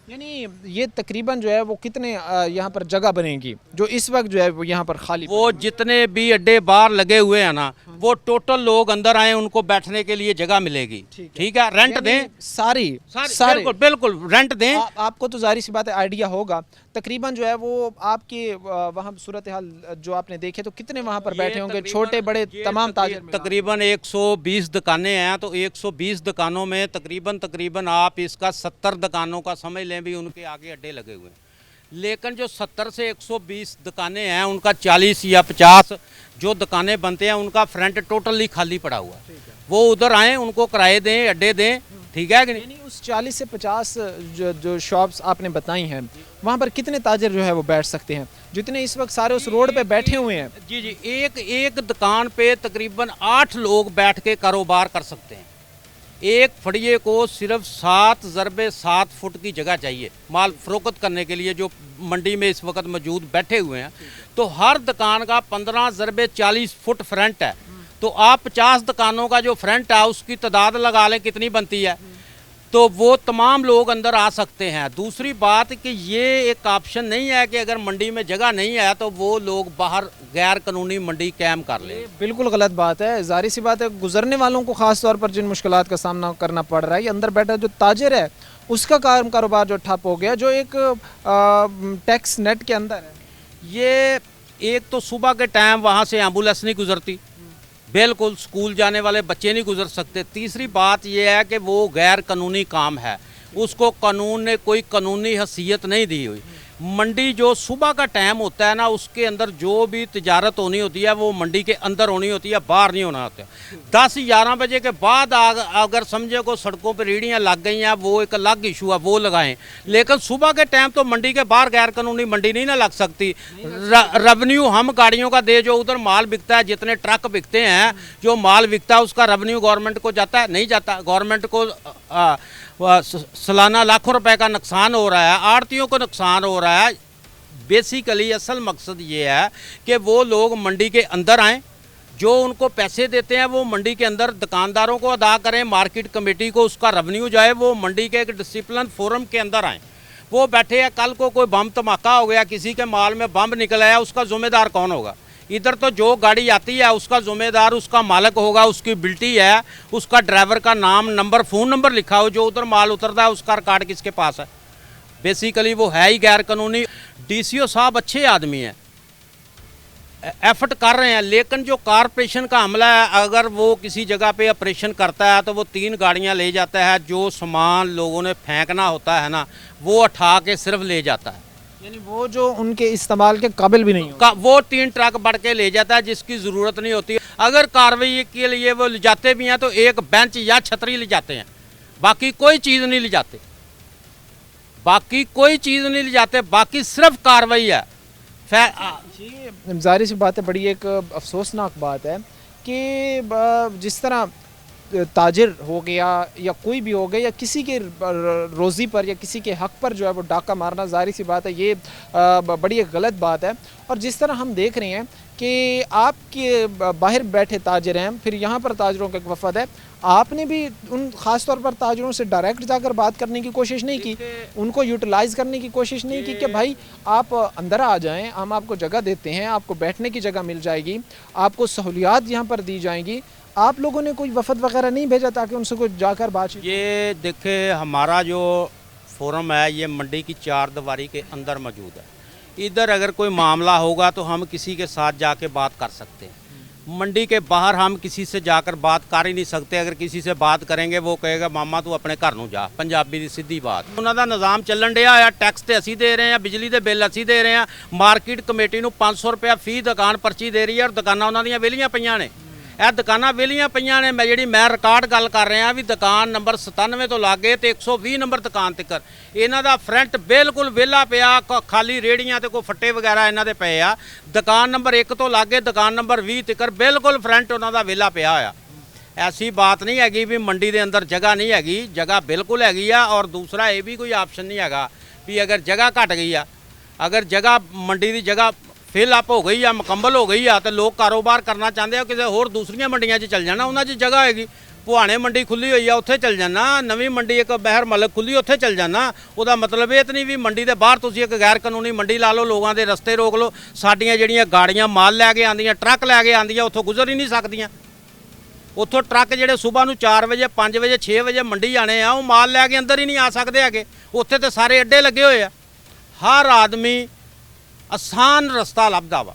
यानी ये तकरीबन जो है वो कितने यहाँ पर जगह बनेगी जो इस वक्त जो है वो यहाँ पर खाली? वो जितने भी अड्डे बाहर लगे हुए हैं ना, वो टोटल लोग अंदर आए, उनको बैठने के लिए जगह मिलेगी। ठीक है, रेंट दें, सारी बिल्कुल रेंट दें। आपको तो जाहिर सी बात है आइडिया होगा तकरीबन जो है वो आपके वहाँ सूरत हाल जो आपने देखे तो कितने वहाँ पर बैठे होंगे, छोटे बड़े तमाम ताजर? तकरीबन 120 दुकानें हैं, तो 120 दुकानों में तकरीबन आप इसका 70 दुकानों का समझ लें भी उनके आगे अड्डे लगे हुए हैं। लेकिन जो 70 से 120 दुकानें हैं उनका 40 या 50 जो दुकानें बनते हैं उनका फ्रंट टोटली खाली पड़ा हुआ है। वो उधर आए, उनको किराए दें, अड्डे दें, ठीक है कि नहीं? उस 40 से 50 जो शॉप्स आपने बताई हैं वहाँ पर कितने ताजर जो है वो बैठ सकते हैं, जितने इस वक्त सारे उस रोड पे बैठे हुए हैं? जी, एक दुकान पे तकरीबन 8 लोग बैठ के कारोबार कर सकते हैं। एक फड़िए को सिर्फ 7 ज़रबे 7 फुट की जगह चाहिए माल फरोख्त करने के लिए, जो मंडी में इस वक्त मौजूद बैठे हुए हैं। तो हर दुकान का 15 ज़रबे 40 फुट फ्रंट है। तो आप 50 दुकानों का जो फ्रंट है उसकी तादाद लगा लें कितनी बनती है, तो वो तमाम लोग अंदर आ सकते हैं। दूसरी बात कि ये एक ऑप्शन नहीं है कि अगर मंडी में जगह नहीं है तो वो लोग बाहर गैर कानूनी मंडी कायम कर लें। बिल्कुल गलत बात है, जाहिर सी बात है गुजरने वालों को ख़ास तौर पर जिन मुश्किलात का सामना करना पड़ रहा है, ये अंदर बैठा जो ताजर है उसका कारोबार जो ठप हो गया, जो एक टैक्स नेट के अंदर है। ये एक तो सुबह के टाइम वहाँ से एम्बुलेंस नहीं गुजरती, बिल्कुल स्कूल जाने वाले बच्चे नहीं गुजर सकते। तीसरी बात यह है कि वो गैर कानूनी काम है, उसको कानून ने कोई कानूनी हैसियत नहीं दी हुई। मंडी जो सुबह का टाइम होता है ना, उसके अंदर जो भी तिजारत होनी होती है वो मंडी के अंदर होनी होती है, बाहर नहीं होना होता। 10-11 बजे के बाद अगर समझे को सड़कों पर रेहड़ियाँ लग गई हैं, वो एक अलग इशू है, वो लगाएं। लेकिन सुबह के टाइम तो मंडी के बाहर गैर कानूनी मंडी नहीं ना लग सकती। रेवेन्यू हम गाड़ियों का दे, जो उधर माल बिकता है, जितने ट्रक बिकते हैं, जो माल बिकता है उसका रेवेन्यू गवर्नमेंट को जाता है? नहीं जाता। गवर्नमेंट को सालाना लाखों रुपए का नुकसान हो रहा है, आड़तियों को नुकसान हो रहा है। बेसिकली असल मकसद ये है कि वो लोग मंडी के अंदर आएँ, जो उनको पैसे देते हैं वो मंडी के अंदर दुकानदारों को अदा करें, मार्केट कमेटी को उसका रेवेन्यू जाए, वो मंडी के एक डिसिप्लिन फोरम के अंदर आएँ। वो बैठे हैं, कल को कोई बम धमाका हो गया, किसी के माल में बम निकल आया, उसका जिम्मेदार कौन होगा? इधर तो जो गाड़ी आती है उसका जिम्मेदार उसका मालिक होगा, उसकी बिल्टी है, उसका ड्राइवर का नाम, नंबर, फ़ोन नंबर लिखा हो, जो उधर माल उतरता है उसका रिकॉर्ड किसके पास है? बेसिकली वो है ही गैर कानूनी। डीसीओ साहब अच्छे आदमी हैं, एफर्ट कर रहे हैं, लेकिन जो कारपोरेशन का अमला है, अगर वो किसी जगह पे ऑपरेशन करता है तो वो 3 गाड़ियां ले जाता है, जो सामान लोगों ने फेंकना होता है ना वो उठा के सिर्फ ले जाता है, यानी वो जो उनके इस्तेमाल के काबिल भी नहीं हो, वो 3 ट्रक बढ़ के ले जाता है जिसकी ज़रूरत नहीं होती। अगर कार्रवाई के लिए वो ले जाते भी हैं तो एक बेंच या छतरी ले जाते हैं, बाकी कोई चीज़ नहीं ले जाते, बाकी कोई चीज़ नहीं ले जाते, बाकी सिर्फ कार्रवाई है। जी जाहिर सी बात है, बड़ी एक अफसोसनाक बात है कि जिस तरह ताजिर हो गया या कोई भी हो गया या किसी के रोज़ी पर या किसी के हक़ पर जो है वो डाका मारना, ज़ाहिर सी बात है ये बड़ी एक गलत बात है। और जिस तरह हम देख रहे हैं कि आपके बाहर बैठे ताजिर हैं, फिर यहाँ पर ताजिरों का एक वफद है, आपने भी उन ख़ास तौर पर ताजिरों से डायरेक्ट जाकर बात करने की कोशिश नहीं की, उनको यूटिलाइज़ करने की कोशिश नहीं की कि भाई आप अंदर आ जाएं, हम आपको जगह देते हैं, आपको बैठने की जगह मिल जाएगी, आपको सहूलियात यहाँ पर दी जाएंगी। आप लोगों ने कोई वफद वगैरह नहीं भेजा ताकि उनसे कोई जाकर बात? ये देखे, हमारा जो फोरम है ये मंडी की 4 दीवारी के अंदर मौजूद है। इधर अगर कोई मामला होगा तो हम किसी के साथ जाके बात कर सकते हैं, मंडी के बाहर हम किसी से जाकर बात कर ही नहीं सकते। अगर किसी से बात करेंगे वो कहेगा मामा तू अपने घर नूं जा, पंजाबी दी सीधी बात। उन्हां दा निज़ाम चलन डिया है, टैक्स तो असीं दे रहे हैं, बिजली के बिल असीं दे रहे हैं, मार्केट कमेटी नूं 500 रुपया फी दुकान पर्ची दे रही है, और दुकानां उन्हां दियां विहलियां पईयां ने। ਇਹ ਦੁਕਾਨਾਂ ਵਿਹਲੀਆਂ ਪਈਆਂ ਨੇ। ਮੈਂ ਰਿਕਾਰਡ ਗੱਲ ਕਰ ਰਿਹਾ ਵੀ ਦੁਕਾਨ ਨੰਬਰ 97 ਤੋਂ ਲਾਗੇ ਤੇ 120 ਨੰਬਰ ਦੁਕਾਨ ਤੱਕ ਇਹਨਾਂ ਦਾ ਫਰੰਟ ਬਿਲਕੁਲ ਵਿਹਲਾ ਪਿਆ, ਖਾਲੀ ਰੇੜੀਆਂ ਤੇ ਕੋਈ ਫੱਟੇ ਵਗੈਰਾ ਇਹਨਾਂ ਦੇ ਪਏ ਆ। ਦੁਕਾਨ ਨੰਬਰ 1 ਤੋਂ ਲਾਗੇ ਦੁਕਾਨ ਨੰਬਰ 20 ਤੱਕ ਬਿਲਕੁਲ ਫਰੰਟ ਉਹਨਾਂ ਦਾ ਵਿਹਲਾ ਪਿਆ ਹੋਇਆ। ਐਸੀ ਬਾਤ ਨਹੀਂ ਹੈਗੀ ਵੀ ਮੰਡੀ ਦੇ ਅੰਦਰ ਜਗ੍ਹਾ ਨਹੀਂ ਹੈਗੀ, ਜਗ੍ਹਾ ਬਿਲਕੁਲ ਹੈਗੀ ਆ। ਔਰ ਦੂਸਰਾ ਇਹ ਵੀ ਕੋਈ ਆਪਸ਼ਨ ਨਹੀਂ ਹੈਗਾ ਵੀ ਅਗਰ ਜਗ੍ਹਾ ਘਟ ਗਈ ਆ, ਅਗਰ ਜਗ੍ਹਾ ਮੰਡੀ ਦੀ ਜਗ੍ਹਾ फिल अप हो गई या मुकम्मल हो गई आ तो लोग कारोबार करना चाहते हैं किसी होर दूसरिया मंडियां चल जाना, उन्होंने जगह होगी। भुआने मंडी खुली हुई है उत्थे चल जाना, नवी मंडी एक बहर मलक खुली उत्थे चल जाना। उसका मतलब ये तो नहीं भी मंडी के बाहर तुसीं एक गैर कानूनी मंडी ला लो, लोगों के रस्ते रोक लो। साडियां जिहड़ियां गाड़ियां माल लैके आंदियां, ट्रक लैके आंदियां, उत्थों गुजर ही नहीं सकदियां। उत्थों ट्रक जिहड़े सुबह नूं 4 वजे 5 वजे 6 वजे मंडी आने आ, वो माल लैके अंदर ही नहीं आ सकते हैगे। उत्थे तो सारे अड्डे लगे हुए आ। हर आदमी आसान रस्ता लभदा वा,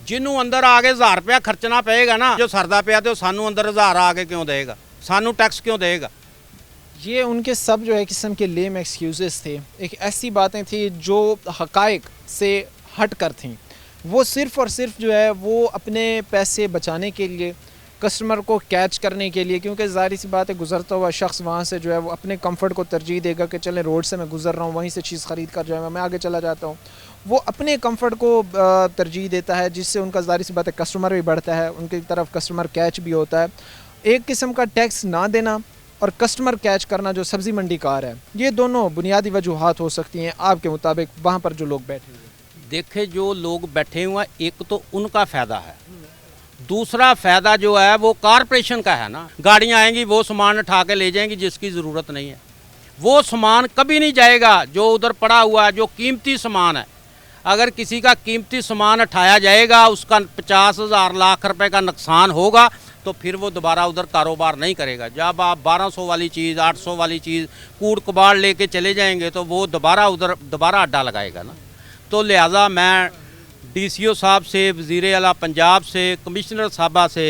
जिन्हों अंदर आके 1000 रुपया खर्चना पेगा ना, जो सरदा पिया तो सानू अंदर 1000 आके क्यों देगा, सानू टैक्स क्यों देगा? ये उनके सब जो है किस्म के लेम एक्सक्यूज़ेस थे, एक ऐसी बातें थी जो हक़ाइक़ से हट कर थीं। वो सिर्फ़ और सिर्फ जो है वो अपने पैसे बचाने के लिए, कस्टमर को कैच करने के लिए, क्योंकि ज़ाहिर सी बात है गुज़रता हुआ शख्स वहाँ से जो है वो अपने कंफर्ट को तरजीह देगा कि चलें रोड से मैं गुज़र रहा हूँ, वहीं से चीज़ ख़रीद कर जो है मैं आगे चला जाता हूँ। वो अपने कंफर्ट को तरजीह देता है, जिससे उनका ज़ाहिर सी बात है कस्टमर भी बढ़ता है, उनकी तरफ कस्टमर कैच भी होता है। एक किस्म का टैक्स ना देना और कस्टमर कैच करना जो सब्ज़ी मंडी कार है, ये दोनों बुनियादी वजूहात हो सकती हैं आपके मुताबिक वहाँ पर जो लोग बैठे हुए? देखे, जो लोग बैठे हुए हैं एक तो उनका फ़ायदा है, दूसरा फ़ायदा जो है वो कारपोरेशन का है ना। गाड़ियाँ आएंगी वो सामान उठा के ले जाएंगी जिसकी ज़रूरत नहीं है, वो सामान कभी नहीं जाएगा जो उधर पड़ा हुआ है, जो कीमती सामान है। अगर किसी का कीमती सामान उठाया जाएगा, उसका 50,000 लाख रुपए का नुकसान होगा तो फिर वो दोबारा उधर कारोबार नहीं करेगा। जब आप 1200 वाली चीज़, 800 वाली चीज़ कूड़ कबाड़ लेके चले जाएंगे तो वो दोबारा अड्डा लगाएगा ना। तो लिहाजा मैं डीसीओ साहब से, वज़ीर आला पंजाब से, कमिश्नर साहबा से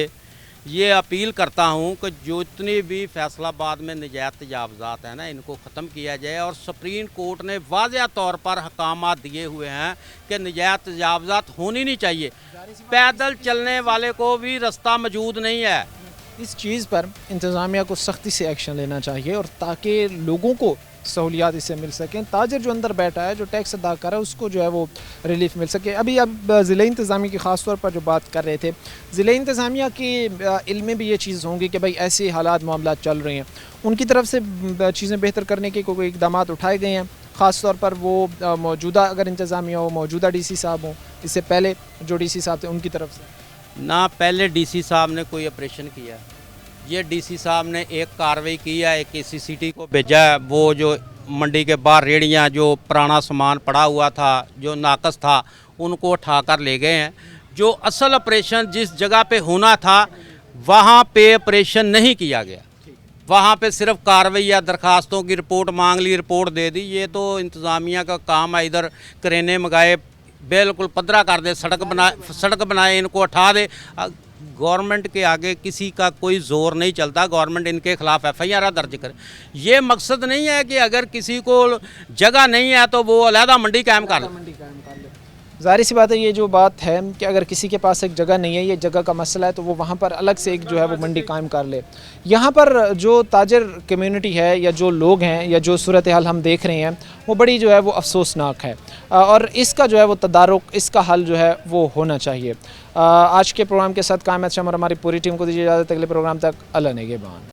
ये अपील करता हूँ कि जो जितनी भी फैसलाबाद में नजायज़ तजावज़ात हैं ना, इनको ख़त्म किया जाए। और सुप्रीम कोर्ट ने वाज़ेह तौर पर हकामात दिए हुए हैं कि नजायज़ तजावज़ात होनी नहीं चाहिए। पैदल चलने वाले को भी रास्ता मौजूद नहीं है। इस चीज़ पर इंतज़ामिया को सख्ती से एक्शन लेना चाहिए और ताकि लोगों को सहूलियात इससे मिल सकें। ताजर जो अंदर बैठा है, जो टैक्स अदा कर रहा है, उसको जो है वो रिलीफ मिल सके। अभी अब ज़िला इंतज़ामिया की ख़ास तौर पर जो बात कर रहे थे, ज़िला इंतज़ामिया के इल्म में भी ये चीज़ होंगी कि भाई ऐसे हालात मामला चल रहे हैं, उनकी तरफ से चीज़ें बेहतर करने के कोई इक़दाम उठाए गए हैं। ख़ास तौर पर वो मौजूदा अगर इंतज़ामिया हो, मौजूदा DC साहब हों, इससे पहले जो DC साहब थे उनकी तरफ से ना पहले डीसी साहब ने कोई ऑपरेशन किया। ये डीसी साहब ने एक कार्रवाई की है, एक सीसीटी को भेजा है। वो जो मंडी के बाहर रेहड़ियाँ जो पुराना सामान पड़ा हुआ था, जो नाकस था, उनको उठाकर ले गए हैं। जो असल ऑपरेशन जिस जगह पे होना था वहाँ पे ऑपरेशन नहीं किया गया। वहाँ पे सिर्फ कार्रवाई या दरखास्तों की रिपोर्ट मांग ली, रिपोर्ट दे दी। ये तो इंतज़ामिया का काम है। इधर करेने मंगाए, बिल्कुल पद्धरा कर दे, सड़क बनाए, इनको उठा दे। गवर्नमेंट के आगे किसी का कोई जोर नहीं चलता। गवर्नमेंट इनके खिलाफ एफआईआर दर्ज करे। ये मकसद नहीं है कि अगर किसी को जगह नहीं है तो वो अलहदा मंडी कायम कर ले। ज़ाहिर सी बात है, ये जो बात है कि अगर किसी के पास एक जगह नहीं है, ये जगह का मसला है, तो वो वहाँ पर अलग से एक जो है वो मंडी कायम कर ले। यहाँ पर जो ताजर कम्युनिटी है या जो लोग हैं या जो सूरत हाल हम देख रहे हैं वो बड़ी जो है वो अफसोसनाक है और इसका जो है वो तदारुक, इसका हल जो है वो होना चाहिए। आज के प्रोग्राम के साथ कायम और हमारी पूरी टीम को दीजिए इजाज़त। अगले प्रोग्राम तक अल्लाह नेगेबान।